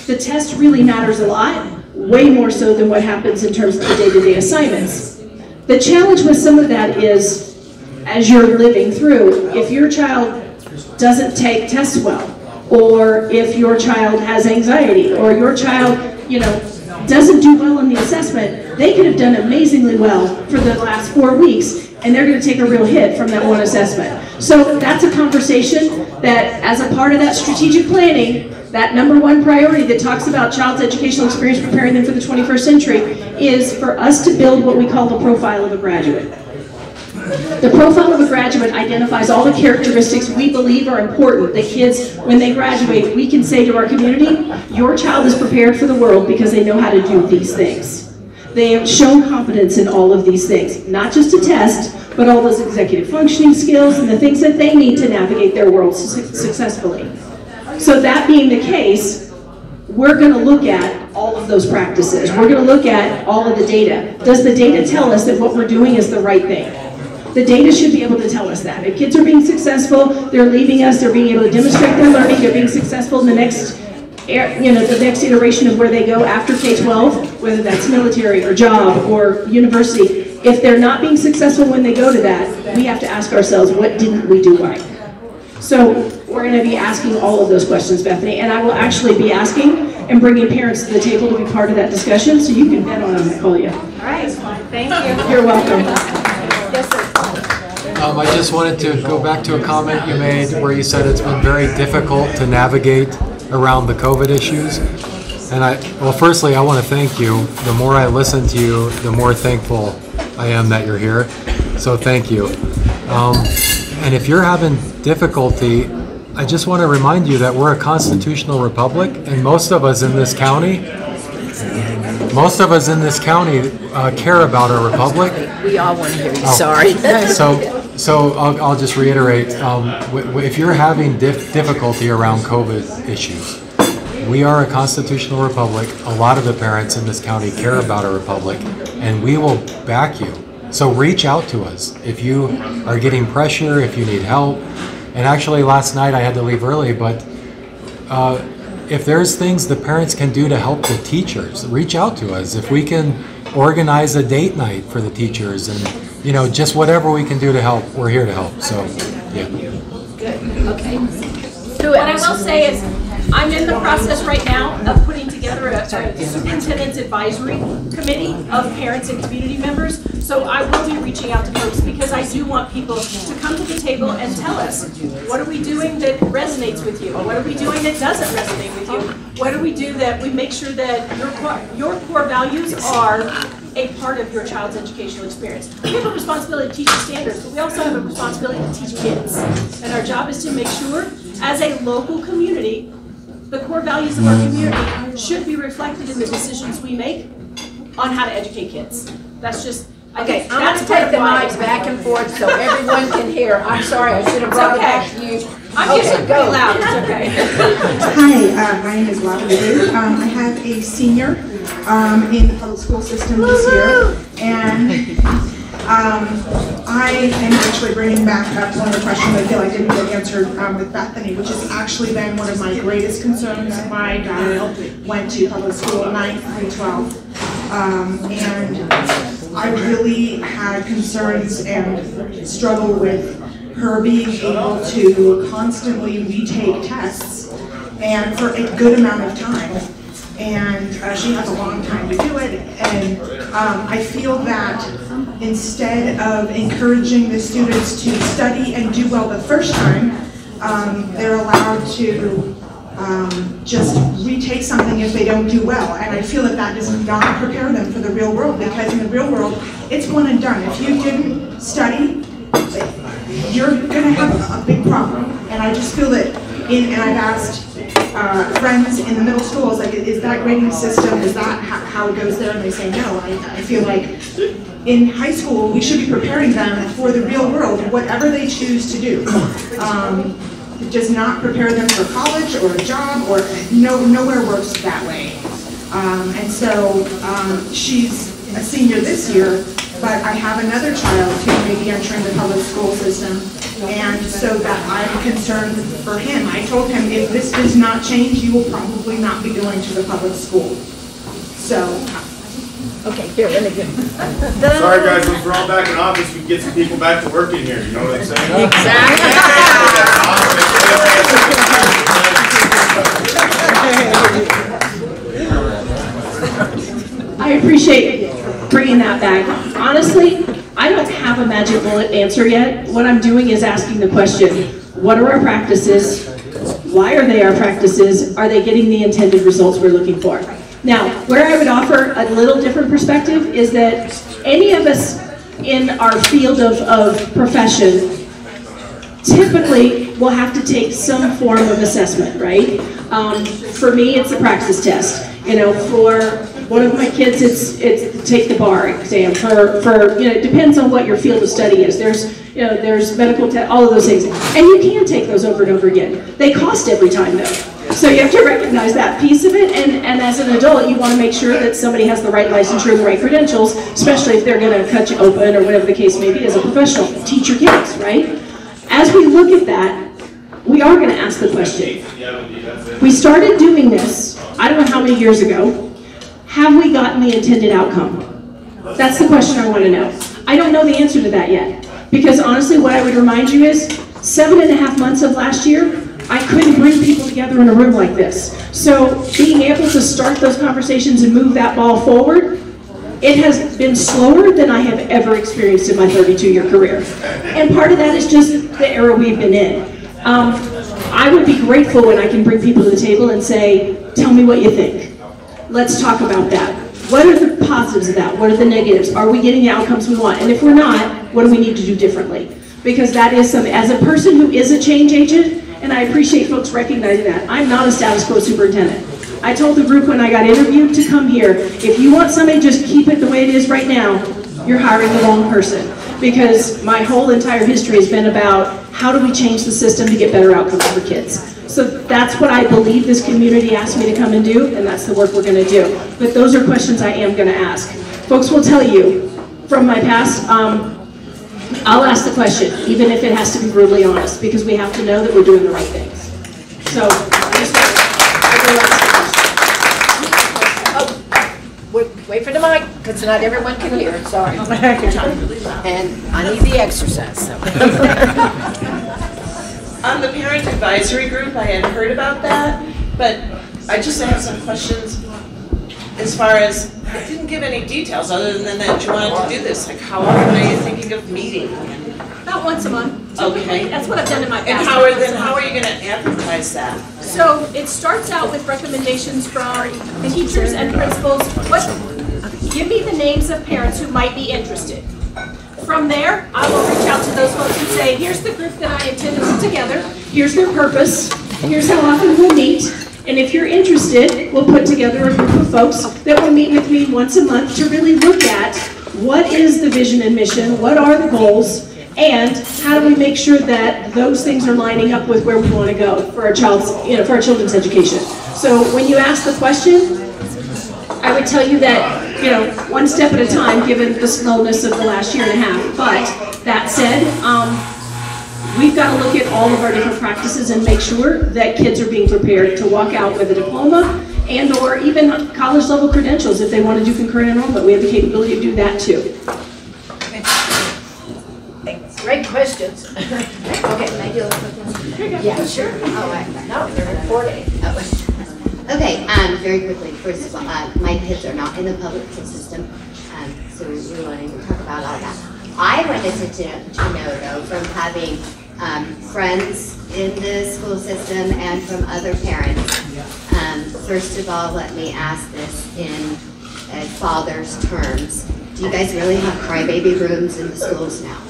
the test really matters a lot, way more so than what happens in terms of the day-to-day assignments. The challenge with some of that is, as you're living through, if your child doesn't take tests well, or if your child has anxiety, or your child, you know, doesn't do well in the assessment, they could have done amazingly well for the last 4 weeks, and they're going to take a real hit from that one assessment. So that's a conversation that, as a part of that strategic planning, that #1 priority that talks about child's educational experience, preparing them for the 21st century, is for us to build what we call the profile of a graduate. The profile of a graduate identifies all the characteristics we believe are important that kids, when they graduate, we can say to our community, your child is prepared for the world because they know how to do these things. They have shown competence in all of these things, not just a test, but all those executive functioning skills and the things that they need to navigate their world successfully. So that being the case, we're going to look at all of those practices. We're going to look at all of the data. Does the data tell us that what we're doing is the right thing? The data should be able to tell us that. If kids are being successful, they're leaving us, they're being able to demonstrate their learning, they're being successful in the next, you know, the next iteration of where they go after K-12, whether that's military or job or university. If they're not being successful when they go to that, we have to ask ourselves, what didn't we do right? So we're going to be asking all of those questions, Bethany, and I will actually be asking and bringing parents to the table to be part of that discussion, so you can bet on them and call you. All right, thank you. You're welcome. Yes, sir. I just wanted to go back to a comment you made where you said it's been very difficult to navigate around the COVID issues. And well, firstly, I want to thank you. The more I listen to you, the more thankful I am that you're here. So thank you. And if you're having difficulty, I just want to remind you that we're a constitutional republic, and most of us in this county care about our republic. We all want to hear you, sorry. So I'll just reiterate, if you're having difficulty around COVID issues, we are a constitutional republic. A lot of the parents in this county care about our republic, and we will back you. So reach out to us if you are getting pressure, if you need help. And actually last night I had to leave early, but if there's things the parents can do to help the teachers, reach out to us. If we can organize a date night for the teachers, and you know, just whatever we can do to help, we're here to help. So, yeah. Good. Okay. What I will say is, I'm in the process right now of putting together a superintendent's advisory committee of parents and community members. So I will be reaching out to folks because I do want people to come to the table and tell us, what are we doing that resonates with you? What are we doing that doesn't resonate with you? What do we do that we make sure that your core values are a part of your child's educational experience? We have a responsibility to teach standards, but we also have a responsibility to teach kids. And our job is to make sure, as a local community, the core values of our community should be reflected in the decisions we make on how to educate kids. That's just, okay, I'm going to take the mics back and forth so everyone can hear. I'm sorry, I should have brought it back to you. I'm getting pretty loud, it's okay. Hi, my name is Vacancy. I have a senior in the public school system this year, and I am actually bringing back up one of the questions I feel I didn't get answered with Bethany, which has actually been one of my greatest concerns. My daughter went to public school 9th through 12th, and I really had concerns and struggle with her being able to constantly retake tests and for a good amount of time. And she has a long time to do it, and I feel that instead of encouraging the students to study and do well the first time, they're allowed to just retake something if they don't do well. And I feel that that does not prepare them for the real world, because in the real world, it's one and done. If you didn't study, you're going to have a big problem. And I just feel that, and I've asked friends in the middle schools, like, is that grading system, is that how it goes there? And they say no. I feel like in high school, we should be preparing them for the real world, whatever they choose to do. It does not prepare them for college or a job, or nowhere works that way. And so she's a senior this year, but I have another child who may be entering the public school system, and so that I'm concerned for him. I told him, if this does not change, you will probably not be going to the public school. So, okay, here, let me get Sorry guys, once we're all back in office, we can get some people back to work in here, you know what I'm saying? Exactly. I appreciate bringing that back. Honestly, I don't have a magic bullet answer yet. What I'm doing is asking the question, what are our practices? Why are they our practices? Are they getting the intended results we're looking for? Now, where I would offer a little different perspective is that any of us in our field of profession typically will have to take some form of assessment, right? For me, it's a praxis test. You know, for one of my kids, it's take the bar exam. For you know, it depends on what your field of study is. There's medical tests, all of those things, and you can take those over and over again. They cost every time though, so you have to recognize that piece of it. And as an adult, you want to make sure that somebody has the right licensure and the right credentials, especially if they're going to cut you open or whatever the case may be. As a professional, teach your kids, right? As we look at that, we are going to ask the question. We started doing this, I don't know how many years ago. Have we gotten the intended outcome? That's the question I want to know. I don't know the answer to that yet. Because honestly, what I would remind you is, 7.5 months of last year, I couldn't bring people together in a room like this. So being able to start those conversations and move that ball forward, it has been slower than I have ever experienced in my 32-year career. And part of that is just the era we've been in. I would be grateful when I can bring people to the table and say, tell me what you think. Let's talk about that. What are the positives of that? What are the negatives? Are we getting the outcomes we want? And if we're not, what do we need to do differently? Because that is something, as a person who is a change agent, and I appreciate folks recognizing that, I'm not a status quo superintendent. I told the group when I got interviewed to come here, if you want somebody, just keep it the way it is right now, you're hiring the wrong person. Because my whole entire history has been about how do we change the system to get better outcomes for kids. So that's what I believe this community asked me to come and do, and that's the work we're going to do. But those are questions I am going to ask. Folks will tell you from my past, I'll ask the question, even if it has to be brutally honest, because we have to know that we're doing the right things. So, wait Wait for the mic, because not everyone can hear. Sorry. And I need the exercise. So. On the parent advisory group, I had heard about that, but I just have some questions as far as, it didn't give any details other than that you wanted to do this. Like, how often are you thinking of meeting? About once a month. Okay. That's what I've done in my past. And how are you going to advertise that? So it starts out with recommendations from teachers and principals. Give me the names of parents who might be interested. From there, I will reach out to those folks and say, here's the group that I intend to put together. Here's their purpose. Here's how often we'll meet. And if you're interested, we'll put together a group of folks that will meet with me once a month to really look at what is the vision and mission, what are the goals, and how do we make sure that those things are lining up with where we want to go for our for our children's education. So when you ask the question, I would tell you that, one step at a time, given the slowness of the last year and a half. But that said, we've got to look at all of our different practices and make sure that kids are being prepared to walk out with a diploma and or even college level credentials if they want to do concurrent enrollment. We have the capability to do that too. Great questions. Okay, can I do a quick one? Yeah, sure. Oh, no, they're recording. Okay, very quickly, first of all, my kids are not in the public school system, so we wanted to talk about all that. I wanted to know, though, from having friends in the school system and from other parents, first of all, let me ask this in father's terms. Do you guys really have crybaby rooms in the schools now?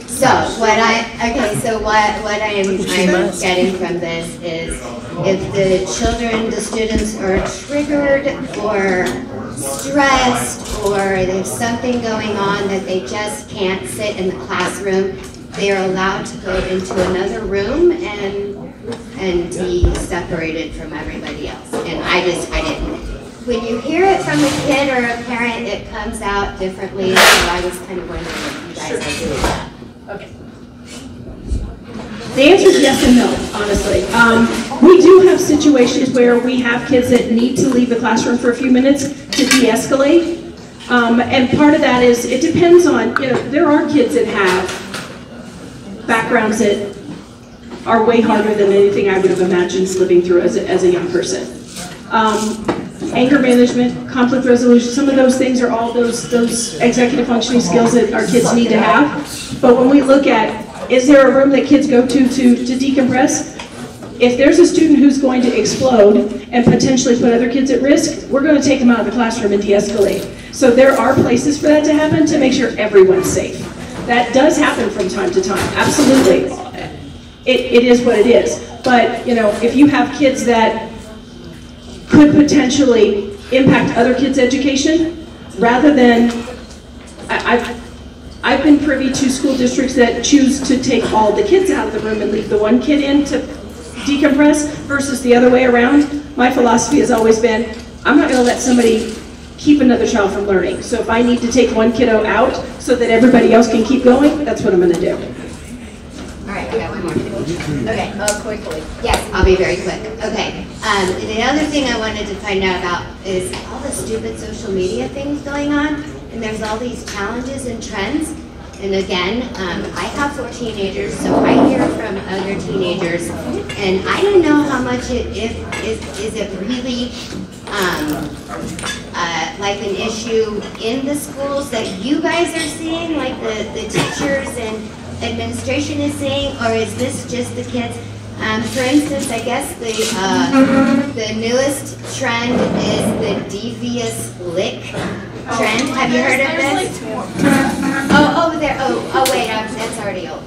So what I am getting from this is if the children, the students are triggered or stressed or there's something going on that they just can't sit in the classroom, they are allowed to go into another room and be separated from everybody else. And I didn't. When you hear it from a kid or a parent, it comes out differently. So I was kind of wondering if you guys are doing that. Okay. The answer is yes and no, honestly. We do have situations where we have kids that need to leave the classroom for a few minutes to de-escalate. And part of that is, it depends on, there are kids that have backgrounds that are way harder than anything I would have imagined living through as a young person. Anger management, conflict resolution, some of those things are all those executive functioning skills that our kids need to have. But when we look at, is there a room that kids go to decompress? If there's a student who's going to explode and potentially put other kids at risk, we're going to take them out of the classroom and de-escalate. So there are places for that to happen to make sure everyone's safe. That does happen from time to time, absolutely. It is what it is. But if you have kids that could potentially impact other kids' education, rather than, I've been privy to school districts that choose to take all the kids out of the room and leave the one kid in to decompress versus the other way around. My philosophy has always been, I'm not going to let somebody keep another child from learning. So if I need to take one kiddo out so that everybody else can keep going, that's what I'm going to do. All right, I got one more. Okay, quickly. Yes, I'll be very quick. Okay, the other thing I wanted to find out about is all the stupid social media things going on, and there's all these challenges and trends. And again, I have 4 teenagers, so I hear from other teenagers, and I don't know how much is it really like an issue in the schools that you guys are seeing, like the teachers and administration is seeing, or is this just the kids? For instance, I guess the newest trend is the devious lick trend. Have you heard of this? Wait, that's already old.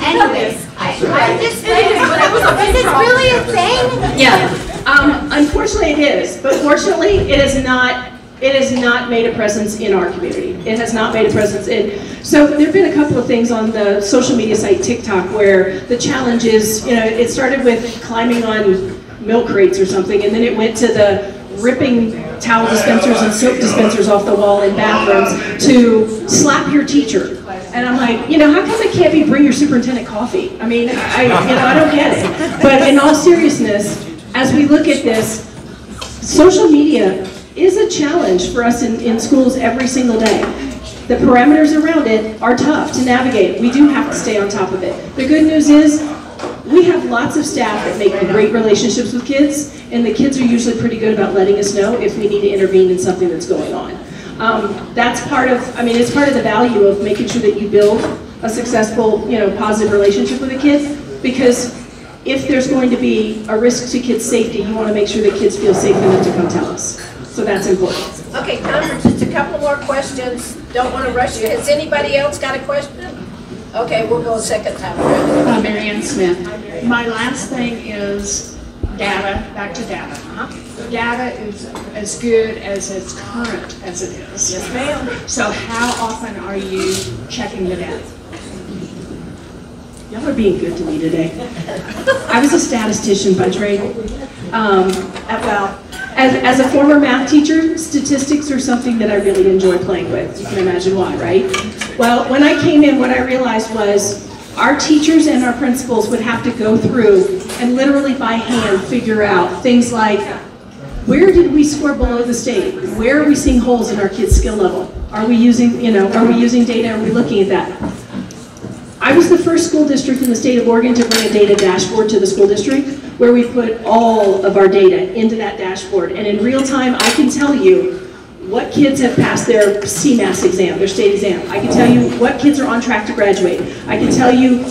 Anyways, I'm just wondering, is this really a thing? Yeah, unfortunately it is, but fortunately it is not. It has not made a presence in our community. It has not made a presence in. So there have been a couple of things on the social media site TikTok where the challenge is, it started with climbing on milk crates or something, and then it went to the ripping towel dispensers and soap dispensers off the wall in bathrooms to slap your teacher. And I'm like, how come it can't be bring your superintendent coffee? I mean, I don't get it. But in all seriousness, as we look at this, social media is a challenge for us in schools every single day. The parameters around it are tough to navigate. We do have to stay on top of it. The good news is we have lots of staff that make great relationships with kids, and the kids are usually pretty good about letting us know if we need to intervene in something that's going on. That's part of, it's part of the value of making sure that you build a successful, positive relationship with a kid, because if there's going to be a risk to kids' safety, you want to make sure that kids feel safe enough to come tell us. So that's important. Okay, time for just a couple more questions. Don't want to rush you. Has anybody else got a question? Okay, we'll go a second time. Marianne Smith. My last thing is data, back to data. Data is as good as it's current as it is. Yes, ma'am. So how often are you checking the data? Y'all are being good to me today. I was a statistician by trade. As a former math teacher, statistics are something that I really enjoy playing with. You can imagine why, right? Well, when I came in, what I realized was our teachers and our principals would have to go through and literally by hand figure out things like, where did we score below the state? Where are we seeing holes in our kids' skill level? Are we using data? Are we looking at that? I was the first school district in the state of Oregon to bring a data dashboard to the school district where we put all of our data into that dashboard. And in real time, I can tell you what kids have passed their CMAS exam, their state exam. I can tell you what kids are on track to graduate. I can tell you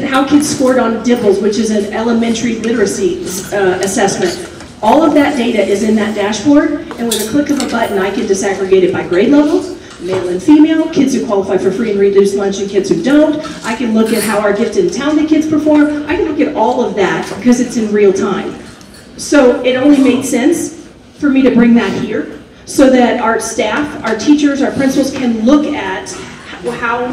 how kids scored on DIBELS, which is an elementary literacy assessment. All of that data is in that dashboard, and with a click of a button, I can disaggregate it by grade levels, male and female, kids who qualify for free and reduced lunch and kids who don't. I can look at how our gifted and talented kids perform. I can look at all of that because it's in real time. So it only made sense for me to bring that here so that our staff, our teachers, our principals can look at how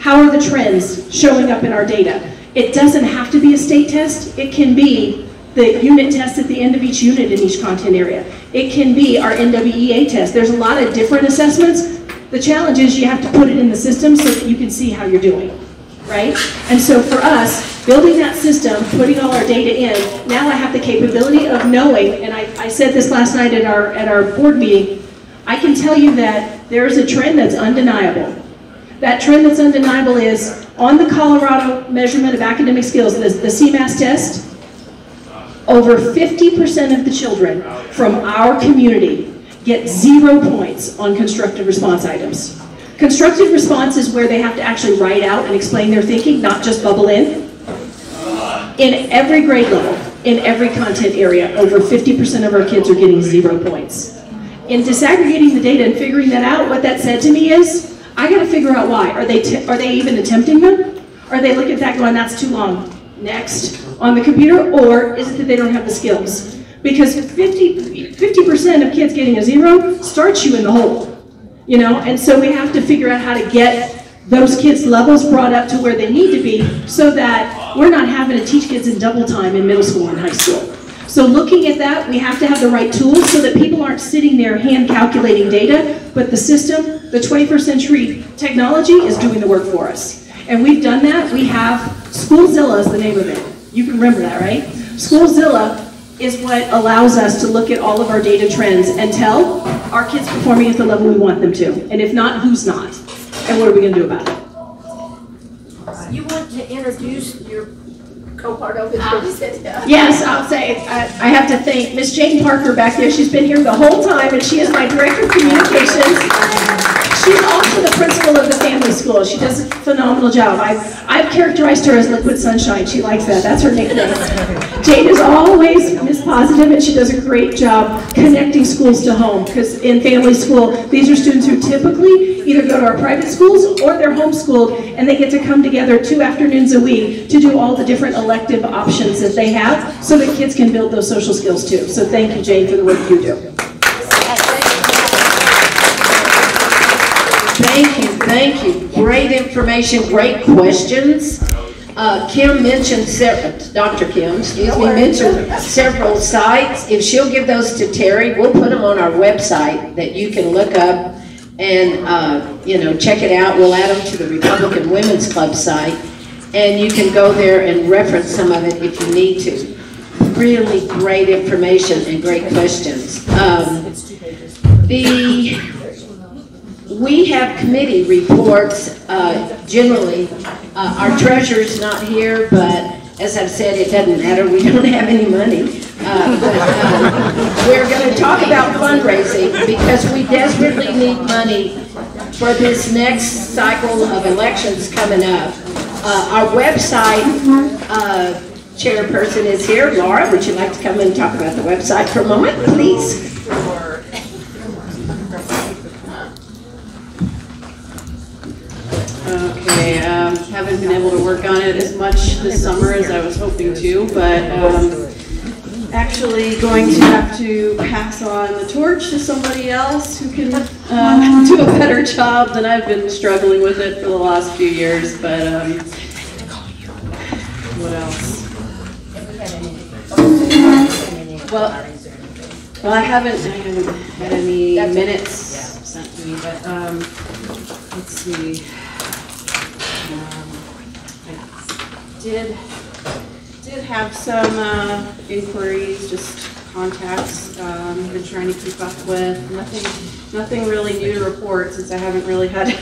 are the trends showing up in our data. It doesn't have to be a state test. It can be the unit test at the end of each unit in each content area. It can be our NWEA test. There's a lot of different assessments. The challenge is you have to put it in the system so that you can see how you're doing, right? And so for us, building that system, putting all our data in, now I have the capability of knowing, and I said this last night at our board meeting, I can tell you that there is a trend that's undeniable. That trend that's undeniable is on the Colorado measurement of academic skills, the CMAS test, over 50% of the children from our community get 0 points on constructive response items. Constructive response is where they have to actually write out and explain their thinking, not just bubble in. In every grade level, in every content area, over 50% of our kids are getting 0 points. In disaggregating the data and figuring that out, what that said to me is, I gotta figure out why. Are they even attempting them? Are they looking at that going, that's too long, next, on the computer? Or is it that they don't have the skills? Because 50% of kids getting a 0 starts you in the hole, and so we have to figure out how to get those kids' levels brought up to where they need to be so that we're not having to teach kids in double time in middle school and high school. So looking at that, we have to have the right tools so that people aren't sitting there hand calculating data, but the system, the 21st century technology is doing the work for us. And we've done that. We have Schoolzilla is the name of it. You can remember that, right? Schoolzilla is what allows us to look at all of our data trends and tell our kids performing at the level we want them to. And if not, who's not? And what are we going to do about it? You want to introduce your co-part of it? Yes, I'll say, I have to thank Miss Jane Parker back there. She's been here the whole time, and she is my Director of Communications. She's also the principal of the family school. She does a phenomenal job. I've characterized her as Liquid Sunshine. She likes that. That's her nickname. Jane is always Miss Positive, and she does a great job connecting schools to home, because in family school, these are students who typically either go to our private schools or they're homeschooled, and they get to come together 2 afternoons a week to do all the different elective options that they have so that kids can build those social skills too. So thank you, Jane, for the work you do. Thank you. Great information, great questions. Kym mentioned Dr. Kym, mentioned several sites. If she'll give those to Terry, we'll put them on our website that you can look up and check it out. We'll add them to the Republican Women's Club site, and you can go there and reference some of it if you need to. Really great information and great questions. We have committee reports generally. Our treasurer's not here, but as I've said, it doesn't matter. We don't have any money. We're going to talk about fundraising because we desperately need money for this next cycle of elections coming up. Our website chairperson is here. Laura, would you like to come and talk about the website for a moment, please? Okay, haven't been able to work on it as much this summer as I was hoping to, but actually going to have to pass on the torch to somebody else who can do a better job than I've been struggling with it for the last few years, but what else? Well, I haven't had any minutes sent to me, but let's see. I did have some inquiries, just contacts, been trying to keep up with. Nothing really new to report since I haven't really had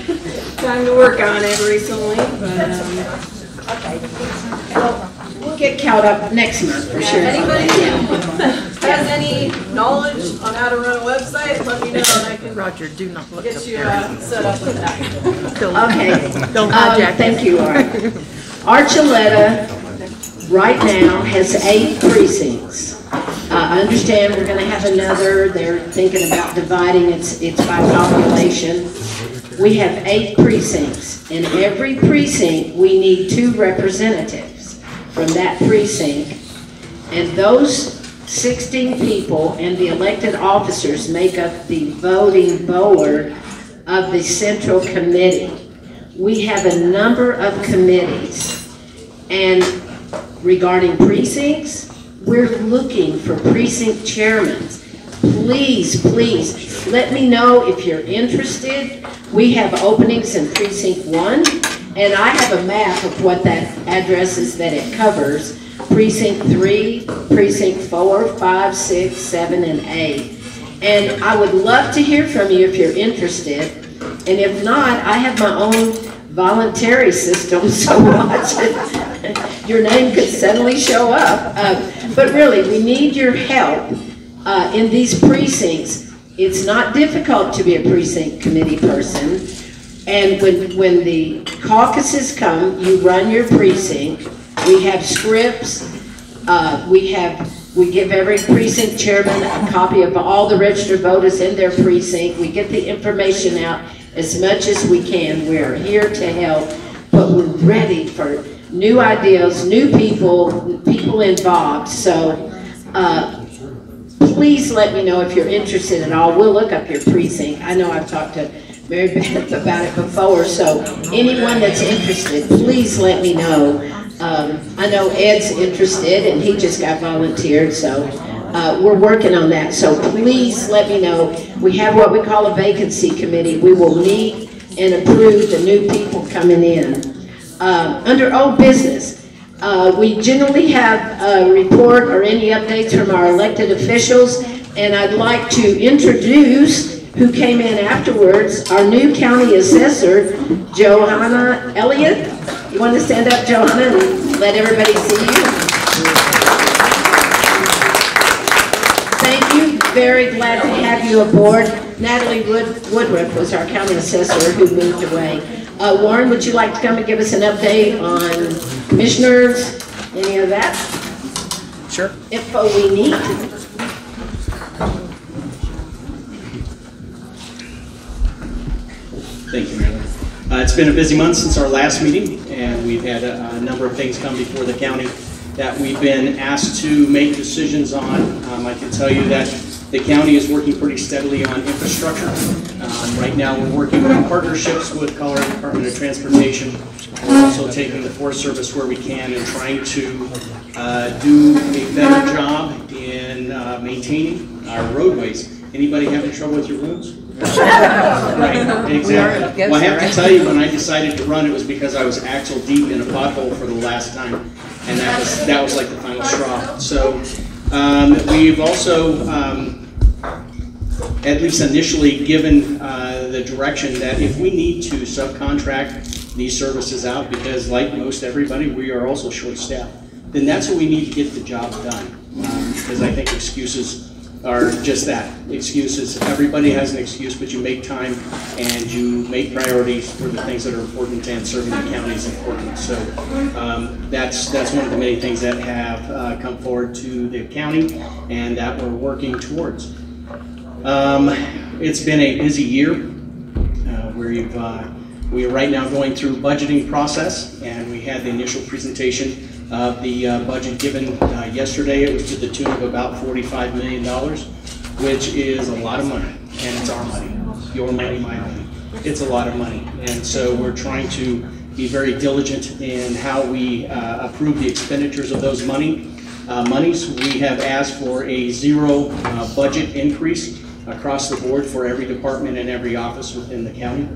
time to work on it recently. But we'll get caught up next month for sure. Anybody has any knowledge on how to run a website? Let me know and I can get you set up with that. Okay. Thank you, Laura. Archuleta right now has 8 precincts. I understand we're going to have another. They're thinking about dividing it's by population. We have 8 precincts. In every precinct, we need 2 representatives from that precinct. And those 16 people and the elected officers make up the voting board of the Central Committee. We have a number of committees. And regarding precincts, we're looking for precinct chairmen. Please, please, let me know if you're interested. We have openings in Precinct 1, and I have a map of what that address is that it covers. Precinct 3, Precinct 4, 5, 6, 7, and 8. And I would love to hear from you if you're interested. And if not, I have my own voluntary system, so watch it. Your name could suddenly show up. But really, we need your help in these precincts. It's not difficult to be a precinct committee person. And when the caucuses come, you run your precinct. We have scripts. We give every precinct chairman a copy of all the registered voters in their precinct. We get the information out as much as we can. We're here to help, but we're ready for new ideas, new people involved. So please let me know if you're interested at all. We'll look up your precinct. I know I've talked to Mary Beth about it before, so anyone that's interested, please let me know. I know Ed's interested, and he just got volunteered, so we're working on that. So please let me know. We have what we call a vacancy committee. We will meet and approve the new people coming in. Under old business, we generally have a report or any updates from our elected officials, and I'd like to introduce who came in afterwards, our new county assessor, Johanna Elliott. You want to stand up, Johanna, and let everybody see you? Thank you. Very glad to have you aboard. Natalie Woodruff was our county assessor who moved away. Warren, would you like to come and give us an update on commissioners, any of that? Sure. Info we need. Thank you, Marilyn. It's been a busy month since our last meeting, and we've had a number of things come before the county that we've been asked to make decisions on. I can tell you that the county is working pretty steadily on infrastructure. Right now we're working on partnerships with Colorado Department of Transportation. We're also taking the Forest Service where we can and trying to do a better job in maintaining our roadways. Anybody having trouble with your roads? Right, exactly. Well, I have to tell you, when I decided to run, it was because I was axle deep in a pothole for the last time, and that was like the final straw. So we've also at least initially given the direction that if we need to subcontract these services out, because like most everybody, we are also short-staffed, then that's what we need to get the job done. Because I think excuses are just that, excuses. Everybody has an excuse, but you make time and you make priorities for the things that are important, and serving the county is important. So that's one of the many things that have come forward to the county and that we're working towards. It's been a busy year. We are right now going through budgeting process, and we had the initial presentation of the budget given yesterday. It was to the tune of about $45 million, which is a lot of money, and it's our money, your money, my money. It's a lot of money, and so we're trying to be very diligent in how we approve the expenditures of those monies. We have asked for a zero budget increase across the board for every department and every office within the county,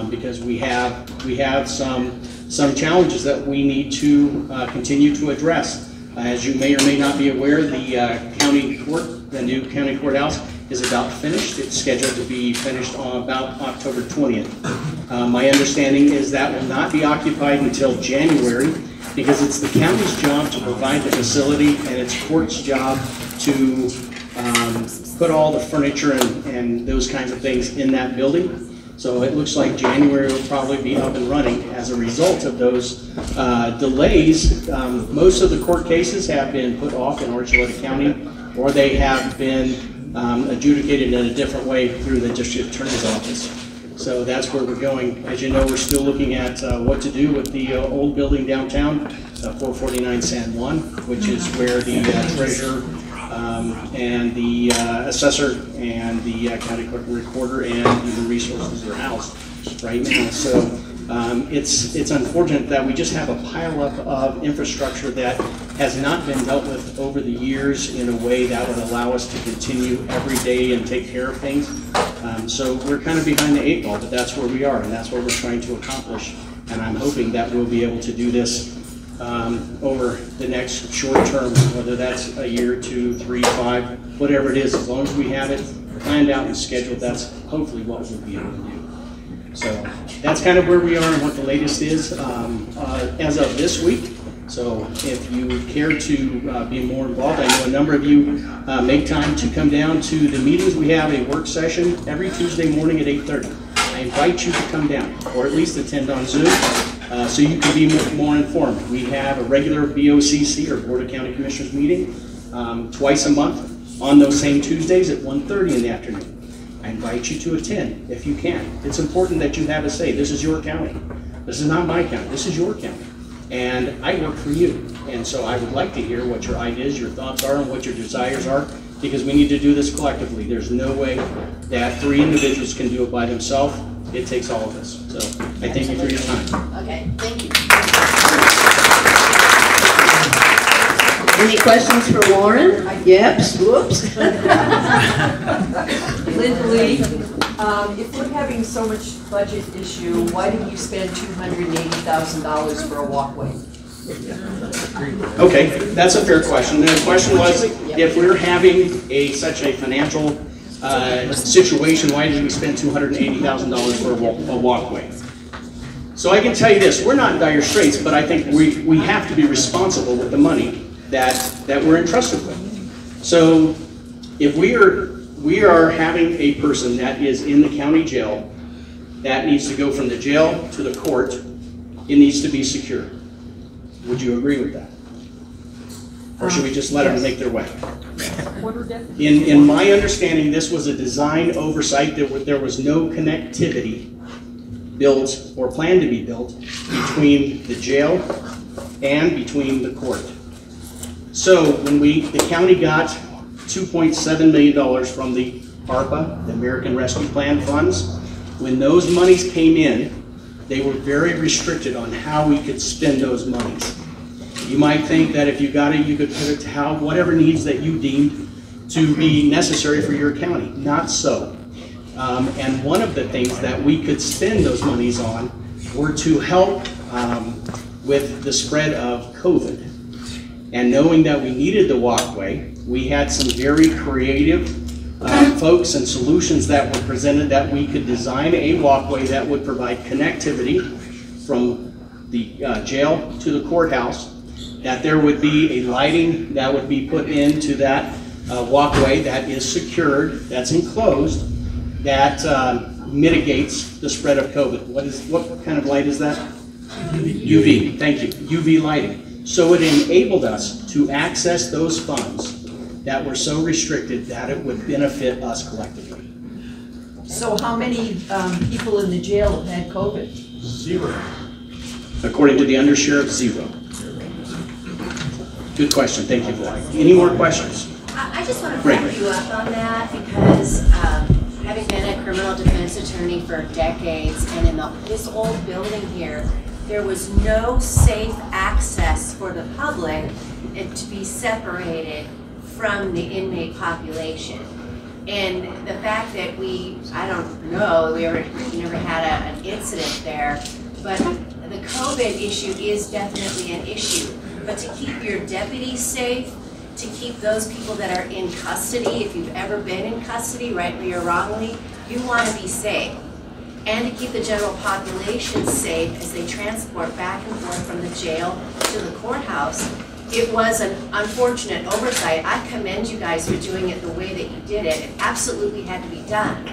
because we have some challenges that we need to continue to address. As you may or may not be aware, the new county courthouse is about finished. It's scheduled to be finished on about October 20th. My understanding is that will not be occupied until January, because it's the county's job to provide the facility and it's court's job to put all the furniture and those kinds of things in that building. So it looks like January will probably be up and running. As a result of those delays, most of the court cases have been put off in Archuleta County, or they have been adjudicated in a different way through the district attorney's office. So that's where we're going. As you know, we're still looking at what to do with the old building downtown, 449 San Juan, which is where the treasurer and the assessor and the county clerk recorder and human resources are housed right now. So it's unfortunate that we just have a pileup of infrastructure that has not been dealt with over the years in a way that would allow us to continue every day and take care of things. So we're kind of behind the eight ball, but that's where we are, and that's what we're trying to accomplish. And I'm hoping that we'll be able to do this over the next short term, whether that's a year, 2, 3, 5, whatever it is. As long as we have it planned out and scheduled, that's hopefully what we'll be able to do. So that's kind of where we are and what the latest is as of this week. So if you care to be more involved, I know a number of you make time to come down to the meetings. We have a work session every Tuesday morning at 8:30. I invite you to come down, or at least attend on Zoom, so you can be more informed. We have a regular BOCC, or Board of County Commissioners meeting, twice a month on those same Tuesdays at 1:30 in the afternoon. I invite you to attend if you can. It's important that you have a say. This is your county. This is not my county. This is your county. And I work for you. And so I would like to hear what your ideas, your thoughts are, and what your desires are, because we need to do this collectively. There's no way that 3 individuals can do it by themselves. It takes all of us. So I thank you for your time. Okay, thank you. Any questions for Lauren? Yep, whoops. Linda Lee, if we're having so much budget issue, why did you spend $280,000 for a walkway? Okay, that's a fair question. The question was, if we're having such a financial situation, why did we spend $280,000 for a walkway? So I can tell you this, we're not in dire straits, but I think we have to be responsible with the money that we're entrusted with. So if we are having a person that is in the county jail that needs to go from the jail to the court, it needs to be secure. Would you agree with that? Or should we just let them make their way? In my understanding, this was a design oversight. There was no connectivity built or planned to be built between the jail and between the court. So when the county got $2.7 million from the ARPA, the American Rescue Plan funds, when those monies came in, they were very restricted on how we could spend those monies. You might think that if you got it, you could put it to whatever needs that you deemed to be necessary for your county. Not so. And one of the things that we could spend those monies on were to help with the spread of COVID. And knowing that we needed the walkway, we had some very creative folks and solutions that were presented that we could design a walkway that would provide connectivity from the jail to the courthouse, that there would be a lighting that would be put into that walkway that is secured, that's enclosed, that mitigates the spread of COVID. What kind of light is that? UV, thank you, UV lighting. So it enabled us to access those funds that were so restricted that it would benefit us collectively. So how many people in the jail have had COVID? 0. According to the undersheriff, 0. Good question, thank you for that. Any more questions? I just want to back you up on that because having been a criminal defense attorney for decades and in this old building here, there was no safe access for the public to be separated from the inmate population. And the fact that I don't know, we never had an incident there, but the COVID issue is definitely an issue. But to keep your deputies safe, to keep those people that are in custody, if you've ever been in custody, rightly or wrongly, you want to be safe. And to keep the general population safe as they transport back and forth from the jail to the courthouse. It was an unfortunate oversight. I commend you guys for doing it the way that you did it. It absolutely had to be done.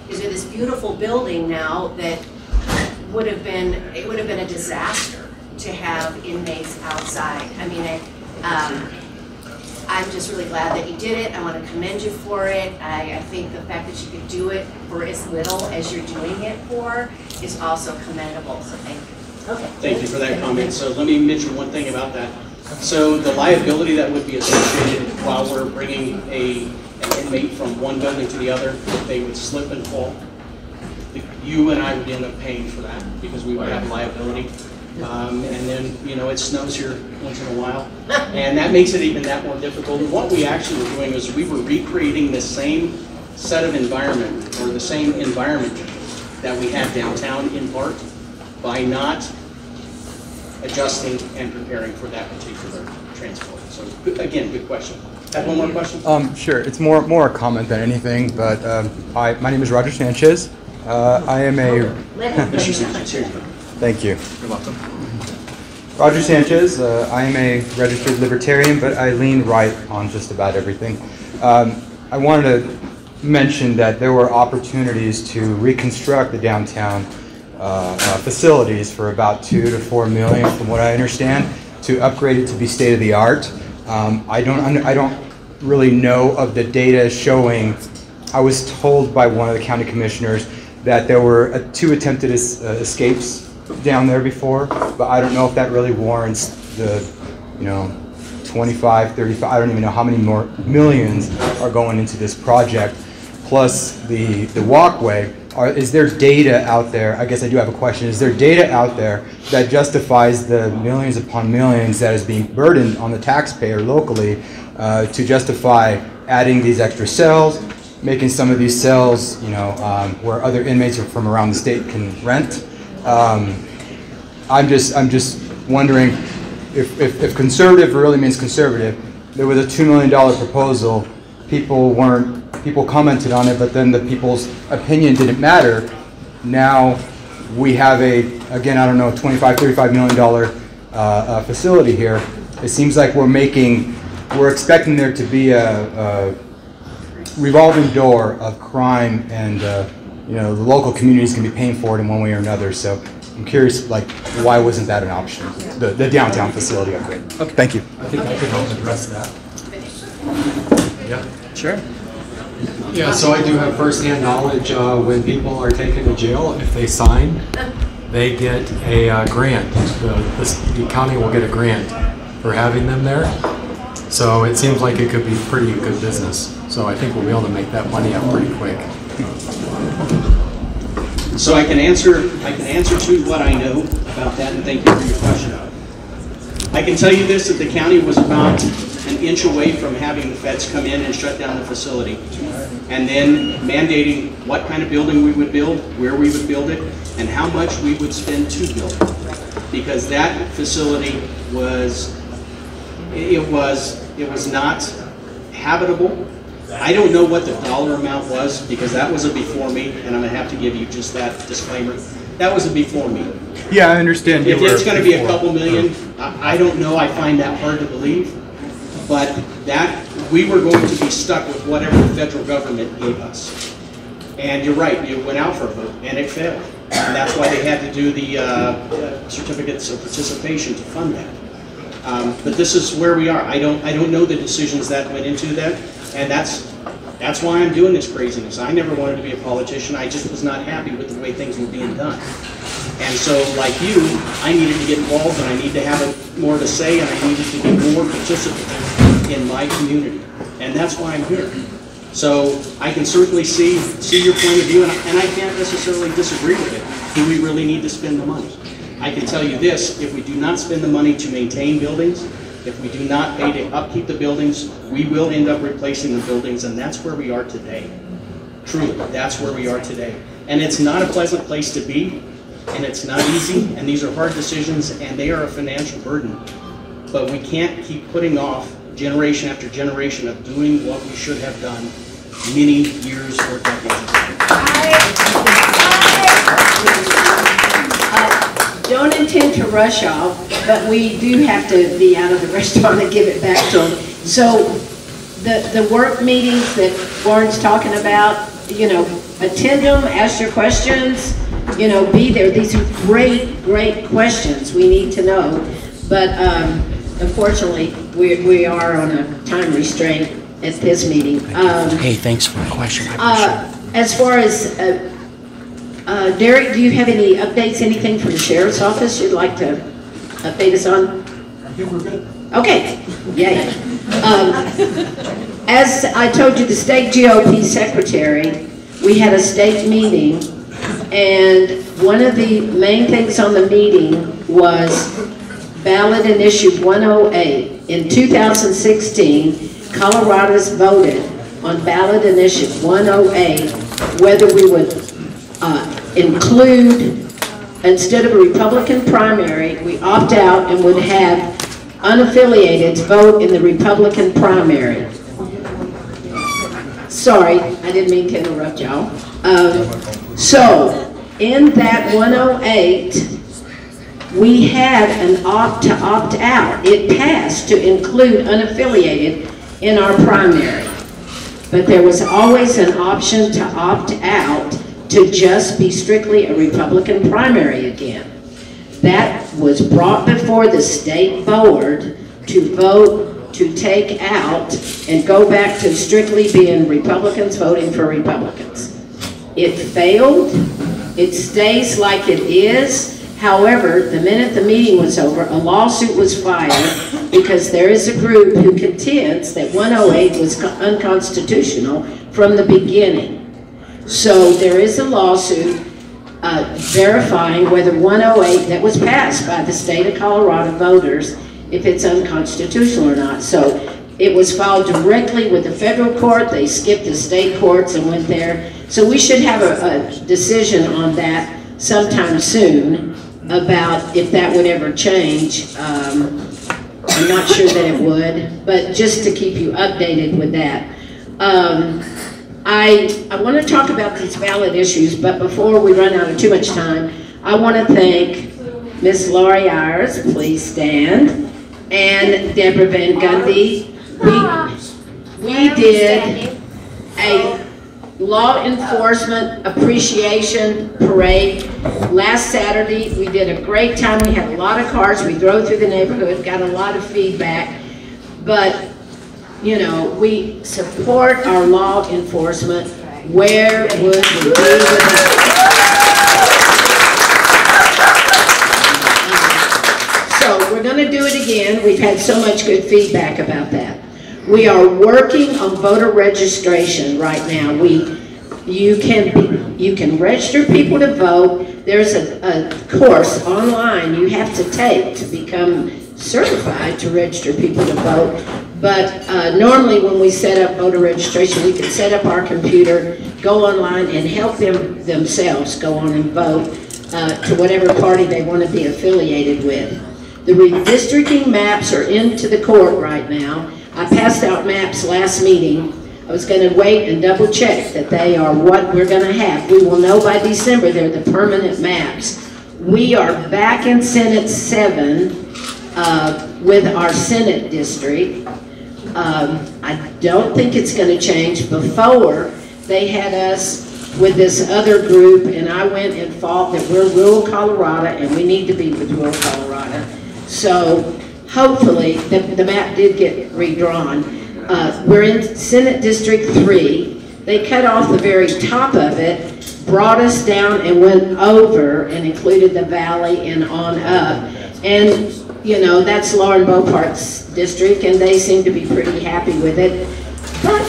Because we have this beautiful building now that would have been a disaster to have inmates outside. I mean, I'm just really glad that you did it. I want to commend you for it. I think the fact that you could do it for as little as you're doing it for is also commendable, so thank you. Okay. Thank you for that comment. So let me mention one thing about that. So the liability that would be associated while we're bringing an inmate from one building to the other, if they would slip and fall, you and I would end up paying for that because we would have liability. And then, you know, it snows here once in a while, and that makes it even that more difficult. And what we actually were doing is we were recreating the same set of environment, or the same environment that we had downtown in part, by not adjusting and preparing for that particular transport. So, again, good question. Have one more question? Sure. It's more a comment than anything, but my name is Roger Sanchez. I am a... Thank you. You're welcome. Roger Sanchez. I am a registered libertarian, but I lean right on just about everything. I wanted to mention that there were opportunities to reconstruct the downtown facilities for about $2 to $4 million, from what I understand, to upgrade it to be state of the art. I don't really know of the data showing. I was told by one of the county commissioners that there were 2 attempted escapes down there before, but I don't know if that really warrants the, 25, 35, I don't even know how many more millions are going into this project, plus the walkway. Is there data out there, I guess I do have a question, is there data out there that justifies the millions upon millions that is being burdened on the taxpayer locally to justify adding these extra cells, making some of these cells, where other inmates from around the state can rent? I'm just wondering if conservative really means conservative. There was a $2 million proposal. People commented on it, but then the people's opinion didn't matter. Now we have again, I don't know, $25, $35 million facility here. It seems like we're expecting there to be a revolving door of crime, and the local communities can be paying for it in one way or another. So I'm curious, why wasn't that an option? The downtown facility upgrade. Okay, thank you. I think I can help address that. Yeah. Sure. Yeah, so I do have firsthand knowledge when people are taken to jail, if they sign, they get a grant. The county will get a grant for having them there. So it seems like it could be pretty good business. So I think we'll be able to make that money up pretty quick. So I can answer to what I know about that, and thank you for your question. I can tell you this, that the county was about an inch away from having the feds come in and shut down the facility, and then mandating what kind of building we would build, where we would build it, and how much we would spend to build it. Because that facility was not habitable. I don't know what the dollar amount was because that was a before me, and I'm gonna have to give you just that disclaimer. That was a before me. Yeah, I understand. If it's gonna be a couple million, I don't know, I find that hard to believe. But that, we were going to be stuck with whatever the federal government gave us. And you're right, it went out for a vote, and it failed. And that's why they had to do the certificates of participation to fund that. But this is where we are. I don't know the decisions that went into that, and that's why I'm doing this craziness. I never wanted to be a politician. I just was not happy with the way things were being done. And so, like you, I needed to get involved, and I need to have more to say, and I needed to be more participative in my community. And that's why I'm here. So I can certainly see your point of view, and I can't necessarily disagree with it. Do we really need to spend the money? I can tell you this, if we do not spend the money to maintain buildings, if we do not pay to upkeep the buildings, we will end up replacing the buildings, and that's where we are today. Truly, that's where we are today. And it's not a pleasant place to be, and it's not easy, and these are hard decisions, and they are a financial burden. But we can't keep putting off generation after generation of doing what we should have done many years or decades ago. Don't intend to rush off, but we do have to be out of the restaurant and give it back to them. So the work meetings that Warren's talking about, you know, attend them, ask your questions, you know, be there. These are great questions we need to know. But unfortunately, we are on a time restraint at this meeting. Hey, thanks for the question. As far as Derek, do you have any updates, anything from the Sheriff's Office you'd like to update us on? I think we're good. Okay, yay. As I told you, the state GOP secretary, we had a state meeting, and one of the main things on the meeting was Ballot Initiative 108. In 2016, Colorado's voted on Ballot Initiative 108 whether we would include, instead of a Republican primary, we opt out and would have unaffiliated vote in the Republican primary. Sorry, I didn't mean to interrupt y'all. So, in that 108, we had an opt to opt out. It passed to include unaffiliated in our primary. But there was always an option to opt out to just be strictly a Republican primary again. That was brought before the state board to vote to take out and go back to strictly being Republicans voting for Republicans. It failed. It stays like it is. However, the minute the meeting was over, a lawsuit was filed because there is a group who contends that 108 was unconstitutional from the beginning. So there is a lawsuit verifying whether 108 that was passed by the state of Colorado voters, if it's unconstitutional or not. So it was filed directly with the federal court. They skipped the state courts and went there. So we should have a decision on that sometime soon about if that would ever change. I'm not sure that it would, but just to keep you updated with that. I want to talk about these ballot issues, but before we run out of too much time, I want to thank Ms. LORI Ayers, please stand, and Deborah Van Gundy. We did a law enforcement appreciation parade last Saturday. We did a great time. We had a lot of cars. We drove through the neighborhood, got a lot of feedback. But, you know, we support our law enforcement. Where would we be without? So we're going to do it again. We've had so much good feedback about that. We are working on voter registration right now. You can register people to vote. There's a course online you have to take to become certified to register people to vote. But normally when we set up voter registration, we can set up our computer, go online, and help them themselves go on and vote to whatever party they want to be affiliated with. The redistricting maps are into the court right now. I passed out maps last meeting. I was going to wait and double check that they are what we're going to have. We will know by December they're the permanent maps. We are back in Senate 7 with our Senate district. I don't think it's going to change. Before, they had us with this other group, and I went and fought that we're rural Colorado and we need to be with rural Colorado. So hopefully the map did get redrawn. We're in Senate District 3. They cut off the very top of it, brought us down and went over and included the valley and on up. And you know, that's Lauren Beaupart's district and they seem to be pretty happy with it. But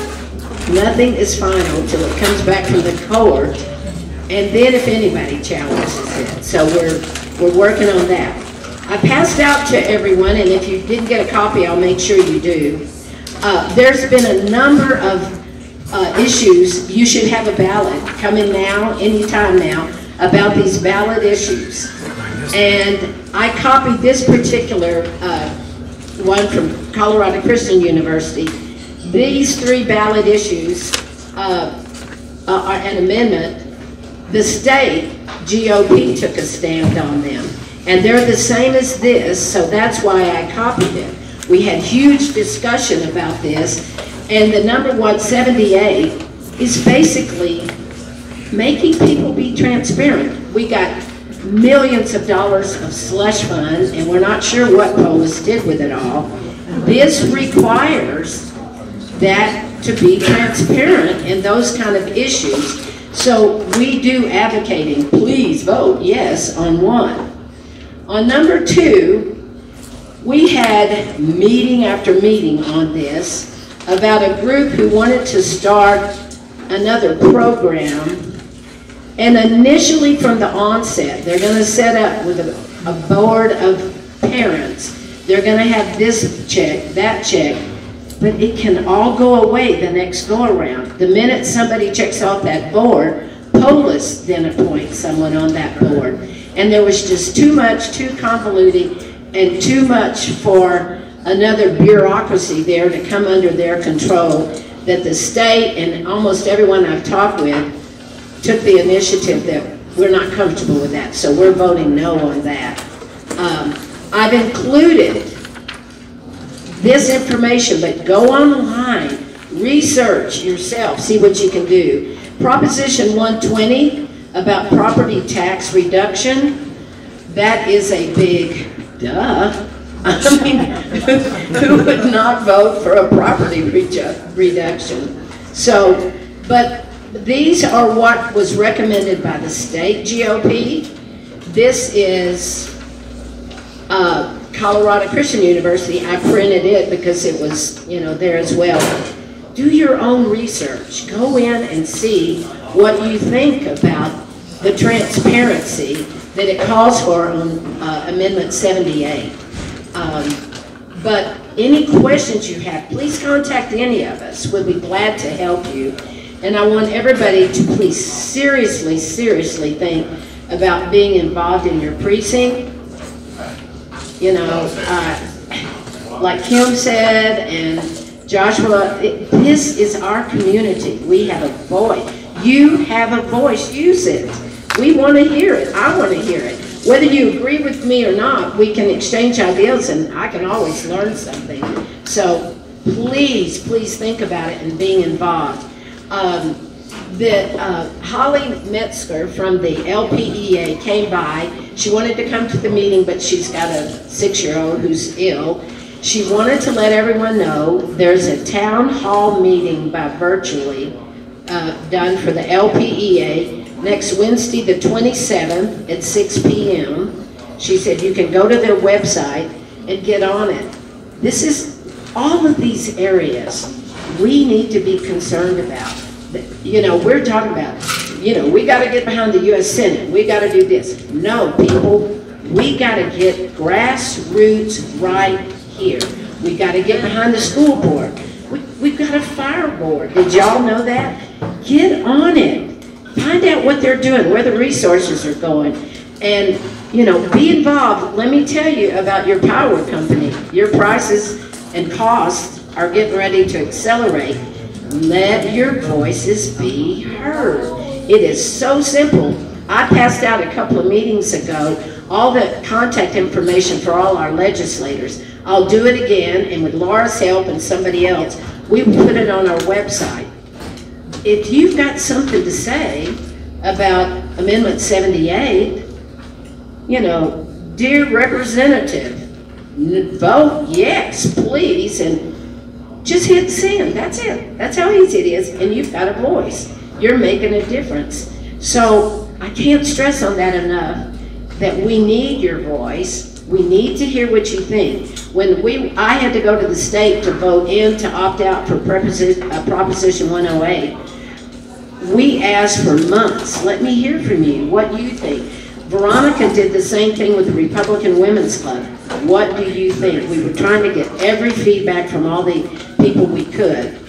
nothing is final until it comes back from the court, and then if anybody challenges it. So we're working on that. I passed out to everyone, and if you didn't get a copy, I'll make sure you do. There's been a number of issues. You should have a ballot coming now, anytime now, about these ballot issues. And I copied this particular one from Colorado Christian University. These 3 ballot issues are an amendment. The state GOP took a stand on them. And they're the same as this, so that's why I copied it. We had huge discussion about this, and the number 178 is basically making people be transparent. We got millions of dollars of slush funds, and we're not sure what Polis did with it all. This requires that to be transparent in those kind of issues. So we do advocating, please vote yes on 1. On number 2, we had meeting after meeting on this about a group who wanted to start another program. And initially from the onset, they're going to set up with a board of parents. They're going to have this check, that check, but it can all go away the next go around. The minute somebody checks off that board, Polis then appoints someone on that board. And there was just too much, too convoluted, and too much for another bureaucracy there to come under their control, that the state and almost everyone I've talked with took the initiative that we're not comfortable with that, so we're voting no on that. I've included this information, but go online, research yourself, see what you can do. Proposition 120 about property tax reduction, that is a big duh. I mean, who would not vote for a property reduction? So, but these are what was recommended by the state GOP. This is Colorado Christian University. I printed it because it was, you know, there as well. Do your own research. Go in and see what you think about the transparency that it calls for on Amendment 78. But any questions you have, please contact any of us. We'll be glad to help you. And I want everybody to please seriously, seriously think about being involved in your precinct. You know, like Kym said and Joshua, this is our community. We have a voice. You have a voice. Use it. We want to hear it. I want to hear it. Whether you agree with me or not, we can exchange ideas and I can always learn something. So please, please think about it and being involved. Holly Metzger from the LPEA came by. She wanted to come to the meeting, but she's got a 6-year-old who's ill. She wanted to let everyone know there's a town hall meeting by virtually done for the LPEA next Wednesday the 27th at 6 p.m. She said you can go to their website and get on it. This is all of these areas we need to be concerned about. You know, we're talking about, you know, we got to get behind the U.S. Senate. We got to do this. No, people, we got to get grassroots right here. We got to get behind the school board. We've got a fire board. Did y'all know that? Get on it. Find out what they're doing, where the resources are going, and, you know, be involved. Let me tell you about your power company. Your prices and costs are getting ready to accelerate. Let your voices be heard. It is so simple. I passed out a couple of meetings ago all the contact information for all our legislators. I'll do it again, and with Laura's help and somebody else, we will put it on our website. If you've got something to say about Amendment 78, you know, dear representative, vote yes, please, and just hit send. That's it. That's how easy it is, and you've got a voice. You're making a difference. So I can't stress on that enough that we need your voice. We need to hear what you think. When I had to go to the state to vote in to opt out for Proposition 108, we asked for months. Let me hear from you. What do you think? Veronica did the same thing with the Republican Women's Club. What do you think? We were trying to get every feedback from all the people we could.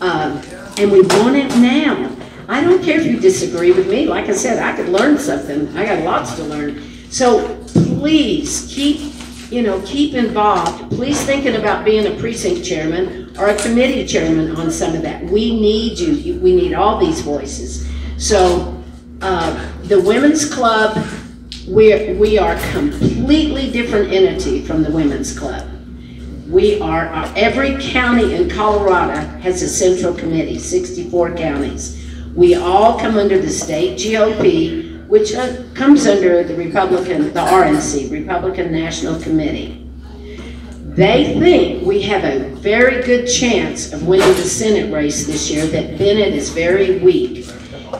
And we want it now. I don't care if you disagree with me. Like I said, I could learn something. I got lots to learn. So please keep involved. Please thinking about being a precinct chairman or a committee chairman on some of that. We need you. We need all these voices. So the Women's Club, we are a completely different entity from the Women's Club. We are, every county in Colorado has a central committee, 64 counties. We all come under the state GOP, which comes under the RNC, Republican National Committee. They think we have a very good chance of winning the Senate race this year, that Bennett is very weak.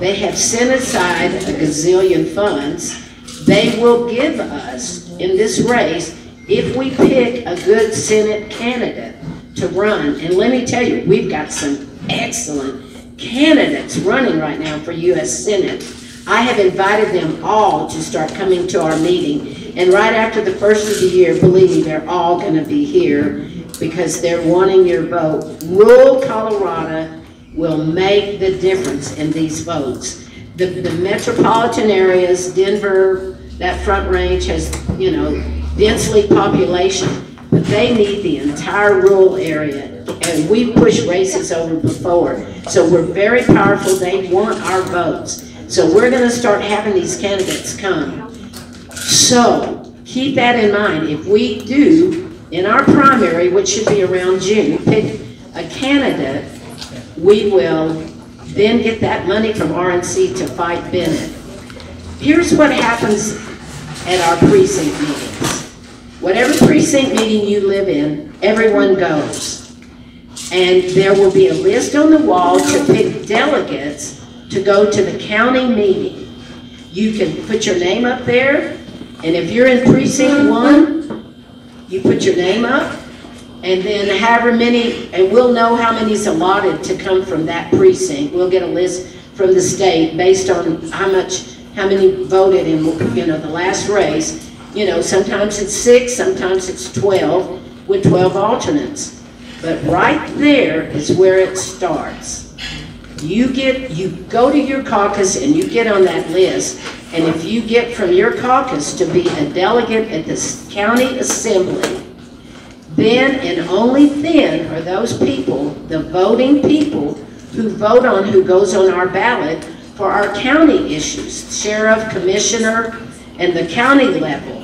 They have set aside a gazillion funds. They will give us in this race if we pick a good Senate candidate to run. And let me tell you, we've got some excellent candidates running right now for U.S. Senate. I have invited them all to start coming to our meeting. And right after the first of the year, believe me, they're all going to be here because they're wanting your vote. Rural Colorado will make the difference in these votes. The metropolitan areas, Denver, that Front Range has, you know, densely population, but they need the entire rural area. And we've pushed races over before. So we're very powerful. They want our votes. So we're going to start having these candidates come. So keep that in mind. If we do, in our primary, which should be around June, pick a candidate, we will then get that money from RNC to fight Bennett. Here's what happens at our precinct meetings. Whatever precinct meeting you live in, everyone goes. And there will be a list on the wall to pick delegates to go to the county meeting. You can put your name up there, and if you're in precinct 1, you put your name up, and then however many, and we'll know how many's allotted to come from that precinct. We'll get a list from the state based on how many voted in, you know, the last race. You know, sometimes it's 6, sometimes it's 12, with 12 alternates. But right there is where it starts. You go to your caucus and you get on that list, and if you get from your caucus to be a delegate at the county assembly, then and only then are those people, the voting people, who vote on who goes on our ballot for our county issues, sheriff, commissioner, and the county level.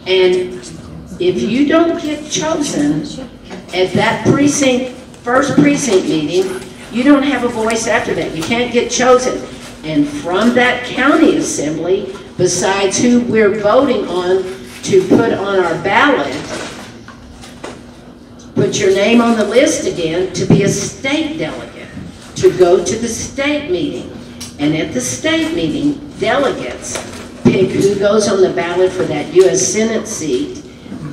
And if you don't get chosen at that first precinct meeting, you don't have a voice after that. You can't get chosen. And from that county assembly, besides who we're voting on to put on our ballot, put your name on the list again to be a state delegate, to go to the state meeting. And at the state meeting, delegates pick who goes on the ballot for that U.S. Senate seat,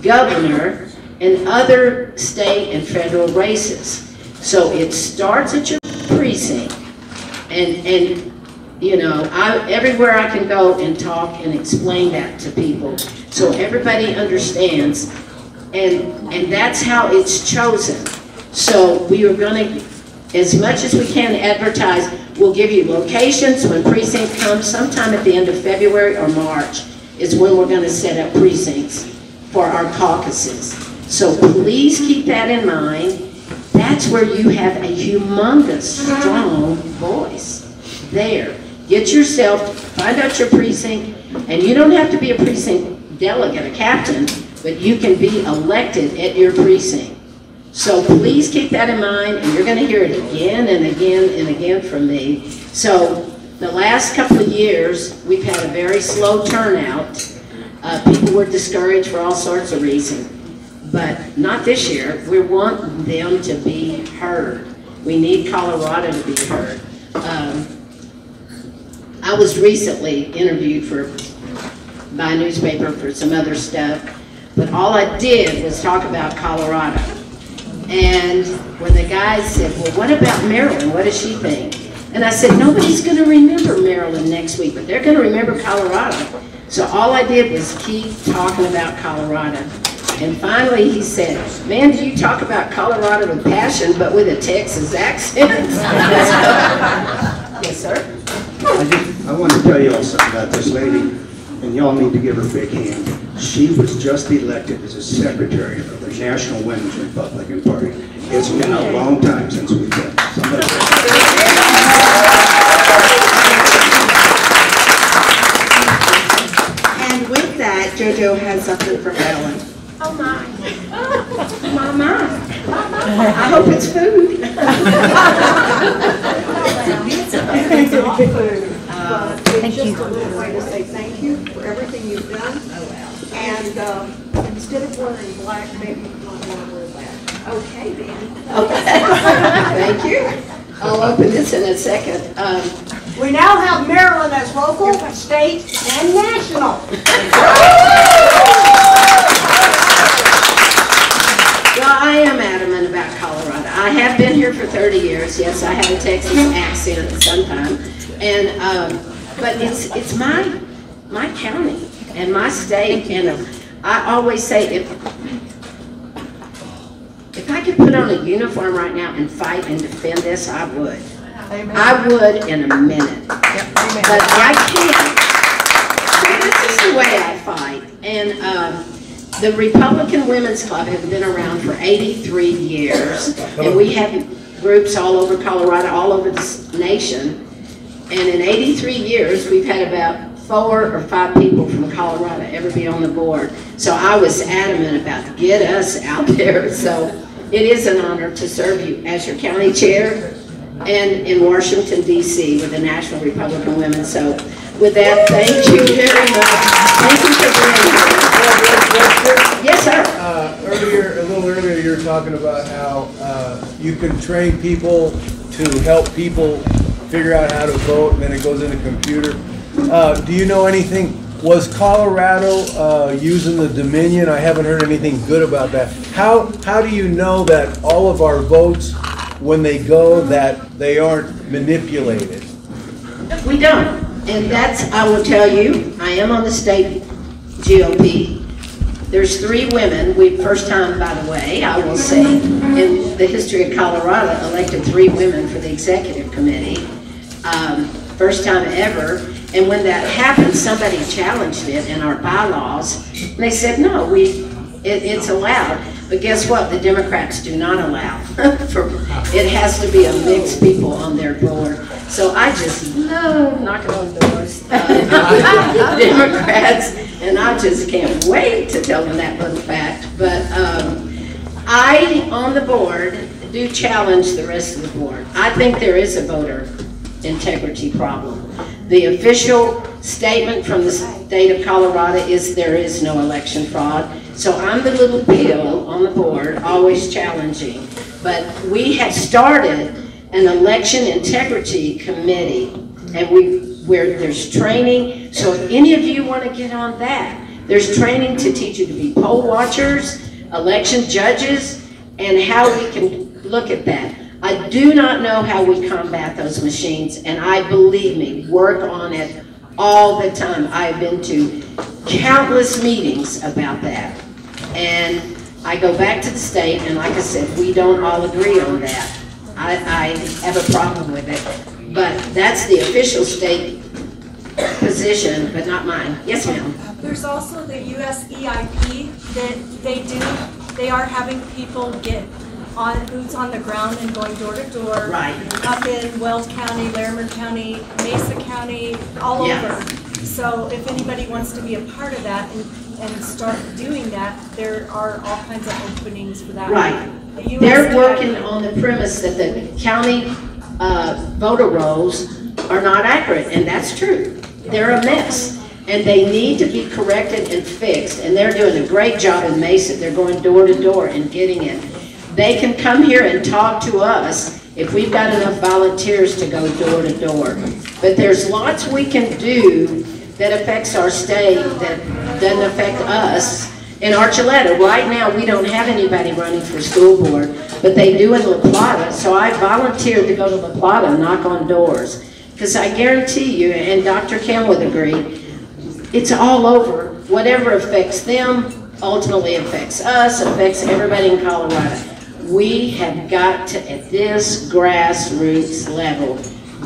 governor, and other state and federal races. So it starts at your precinct, and you know, everywhere I can go and talk and explain that to people, so everybody understands, and that's how it's chosen. So we are going to, as much as we can, advertise. We'll give you locations when precinct comes. Sometime at the end of February or March is when we're going to set up precincts for our caucuses. So please keep that in mind. that's where you have a humongous, strong voice there. Get yourself, find out your precinct, and you don't have to be a precinct delegate, a captain, but you can be elected at your precinct. So please keep that in mind, and you're going to hear it again and again and again from me. So the last couple of years, we've had a very slow turnout. People were discouraged for all sorts of reasons, but not this year. We want them to be heard. We need Colorado to be heard. I was recently interviewed by a newspaper for some other stuff, but all I did was talk about Colorado. And when the guy said, well, what about Marilyn? What does she think? And I said, nobody's going to remember Marilyn next week, but they're going to remember Colorado. So all I did was keep talking about Colorado. And finally he said, man, do you talk about Colorado with passion, but with a Texas accent? Yes, sir. I want to tell you all something about this lady, and y'all need to give her a big hand. She was just elected as a secretary of the National Women's Republican Party. It's been a long time since we've done this. And with that, JoJo has something for Marilyn. Oh my. My. I hope it's food. Thank you. Just a little way to say thank you for everything you've done. And instead of wearing black, maybe you might want to wear black. Okay, then. Okay. Thank you. I'll open this in a second. We now have Maryland as local, state, and national. Well, I am adamant about Colorado. I have been here for 30 years. Yes, I have a Texas accent sometimes. And but it's my county and my state, and I always say if I could put on a uniform right now and fight and defend this, I would. Amen. I would in a minute. Yep. But I can't. This is the way I fight. And the Republican Women's Club has been around for 83 years, and we have groups all over Colorado, all over this nation. And in 83 years, we've had about 4 or 5 people from Colorado ever be on the board. So I was adamant about get us out there. So it is an honor to serve you as your county chair and in Washington, D.C. with the National Republican Women. So with that, thank you very much. Thank you for being here. Yes, sir. A little earlier, you were talking about how you can train people to help people figure out how to vote, and then it goes in a computer. Do you know anything? Was Colorado using the Dominion? I haven't heard anything good about that. How do you know that all of our votes, when they go, that they aren't manipulated? We don't. And that's, I will tell you, I am on the state GOP. There's 3 women, first time, by the way, I will say, in the history of Colorado, elected 3 women for the executive committee. First time ever. And when that happened, somebody challenged it in our bylaws. And they said, no, it's allowed. But guess what? The Democrats do not allow. It has to be a mixed people on their board. So I just love knocking on doors. Democrats, and I just can't wait to tell them that little fact. But I, on the board, do challenge the rest of the board. I think there is a voter integrity problem. The official statement from the state of Colorado is there is no election fraud. So I'm the little pill on the board, always challenging. But we have started an election integrity committee, and where there's training. So if any of you want to get on that, there's training to teach you to be poll watchers, election judges, and how we can look at that. I do not know how we combat those machines, and I, believe me, work on it all the time. I've been to countless meetings about that. And I go back to the state, and like I said, we don't all agree on that. I have a problem with it. But that's the official state position, but not mine. Yes, ma'am. There's also the US EIP that they are having people get boots on the ground and going door to door. Right. Up in Wells County, Larimer County, Mesa County, all over. So if anybody wants to be a part of that and start doing that, there are all kinds of openings for that. Right. They're working on the premise that the county voter rolls are not accurate, and that's true. They're a mess, and they need to be corrected and fixed, and they're doing a great job in Mesa. They're going door to door and getting it. They can come here and talk to us if we've got enough volunteers to go door to door. But there's lots we can do that affects our state that doesn't affect us. In Archuleta, right now, we don't have anybody running for school board, but they do in La Plata, so I volunteered to go to La Plata and knock on doors. Because I guarantee you, and Dr. Kym would agree, it's all over. Whatever affects them ultimately affects us, affects everybody in Colorado. We have got to, at this grassroots level,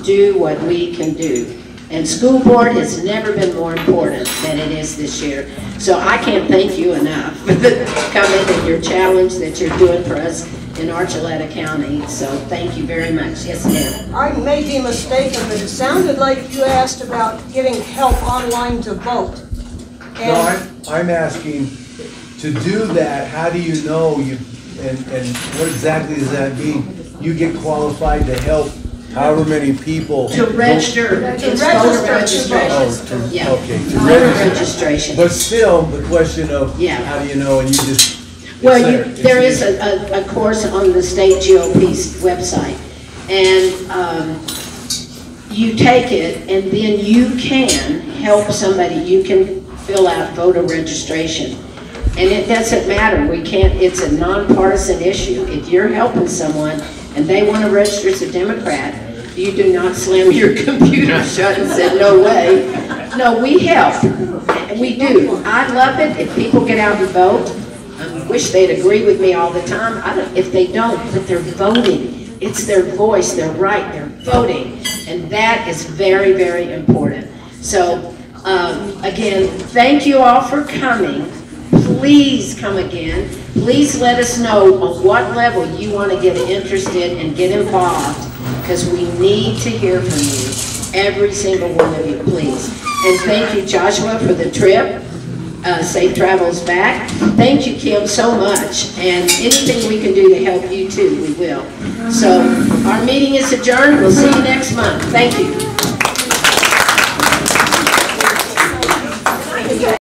do what we can do. And school board has never been more important than it is this year. So I can't thank you enough for the coming and your challenge that you're doing for us in Archuleta County. So thank you very much. Yes, ma'am. I may be mistaken, but it sounded like you asked about getting help online to vote. No, I'm asking, to do that, how do you know you, and what exactly does that mean? You get qualified to help however many people. To register, it's voter registration. Yeah, Okay, to voter registration. But still, the question of how do you know, and you just. Well, there is a course on the state GOP's website, and you take it, and then you can help somebody. You can fill out voter registration, and it doesn't matter. We can't. It's a nonpartisan issue. If you're helping someone and they want to register as a Democrat, you do not slam your computer shut and say, no way. No, we help. We do. I love it if people get out and vote. I wish they'd agree with me all the time. If they don't, but they're voting. It's their voice, their right, they're voting. And that is very, very important. So, again, thank you all for coming. Please come again. Please let us know on what level you want to get interested and get involved, because we need to hear from you, every single one of you, please. And thank you, Joshua, for the trip. Safe travels back. Thank you, Kym, so much. And anything we can do to help you too, we will. So our meeting is adjourned. We'll see you next month. Thank you.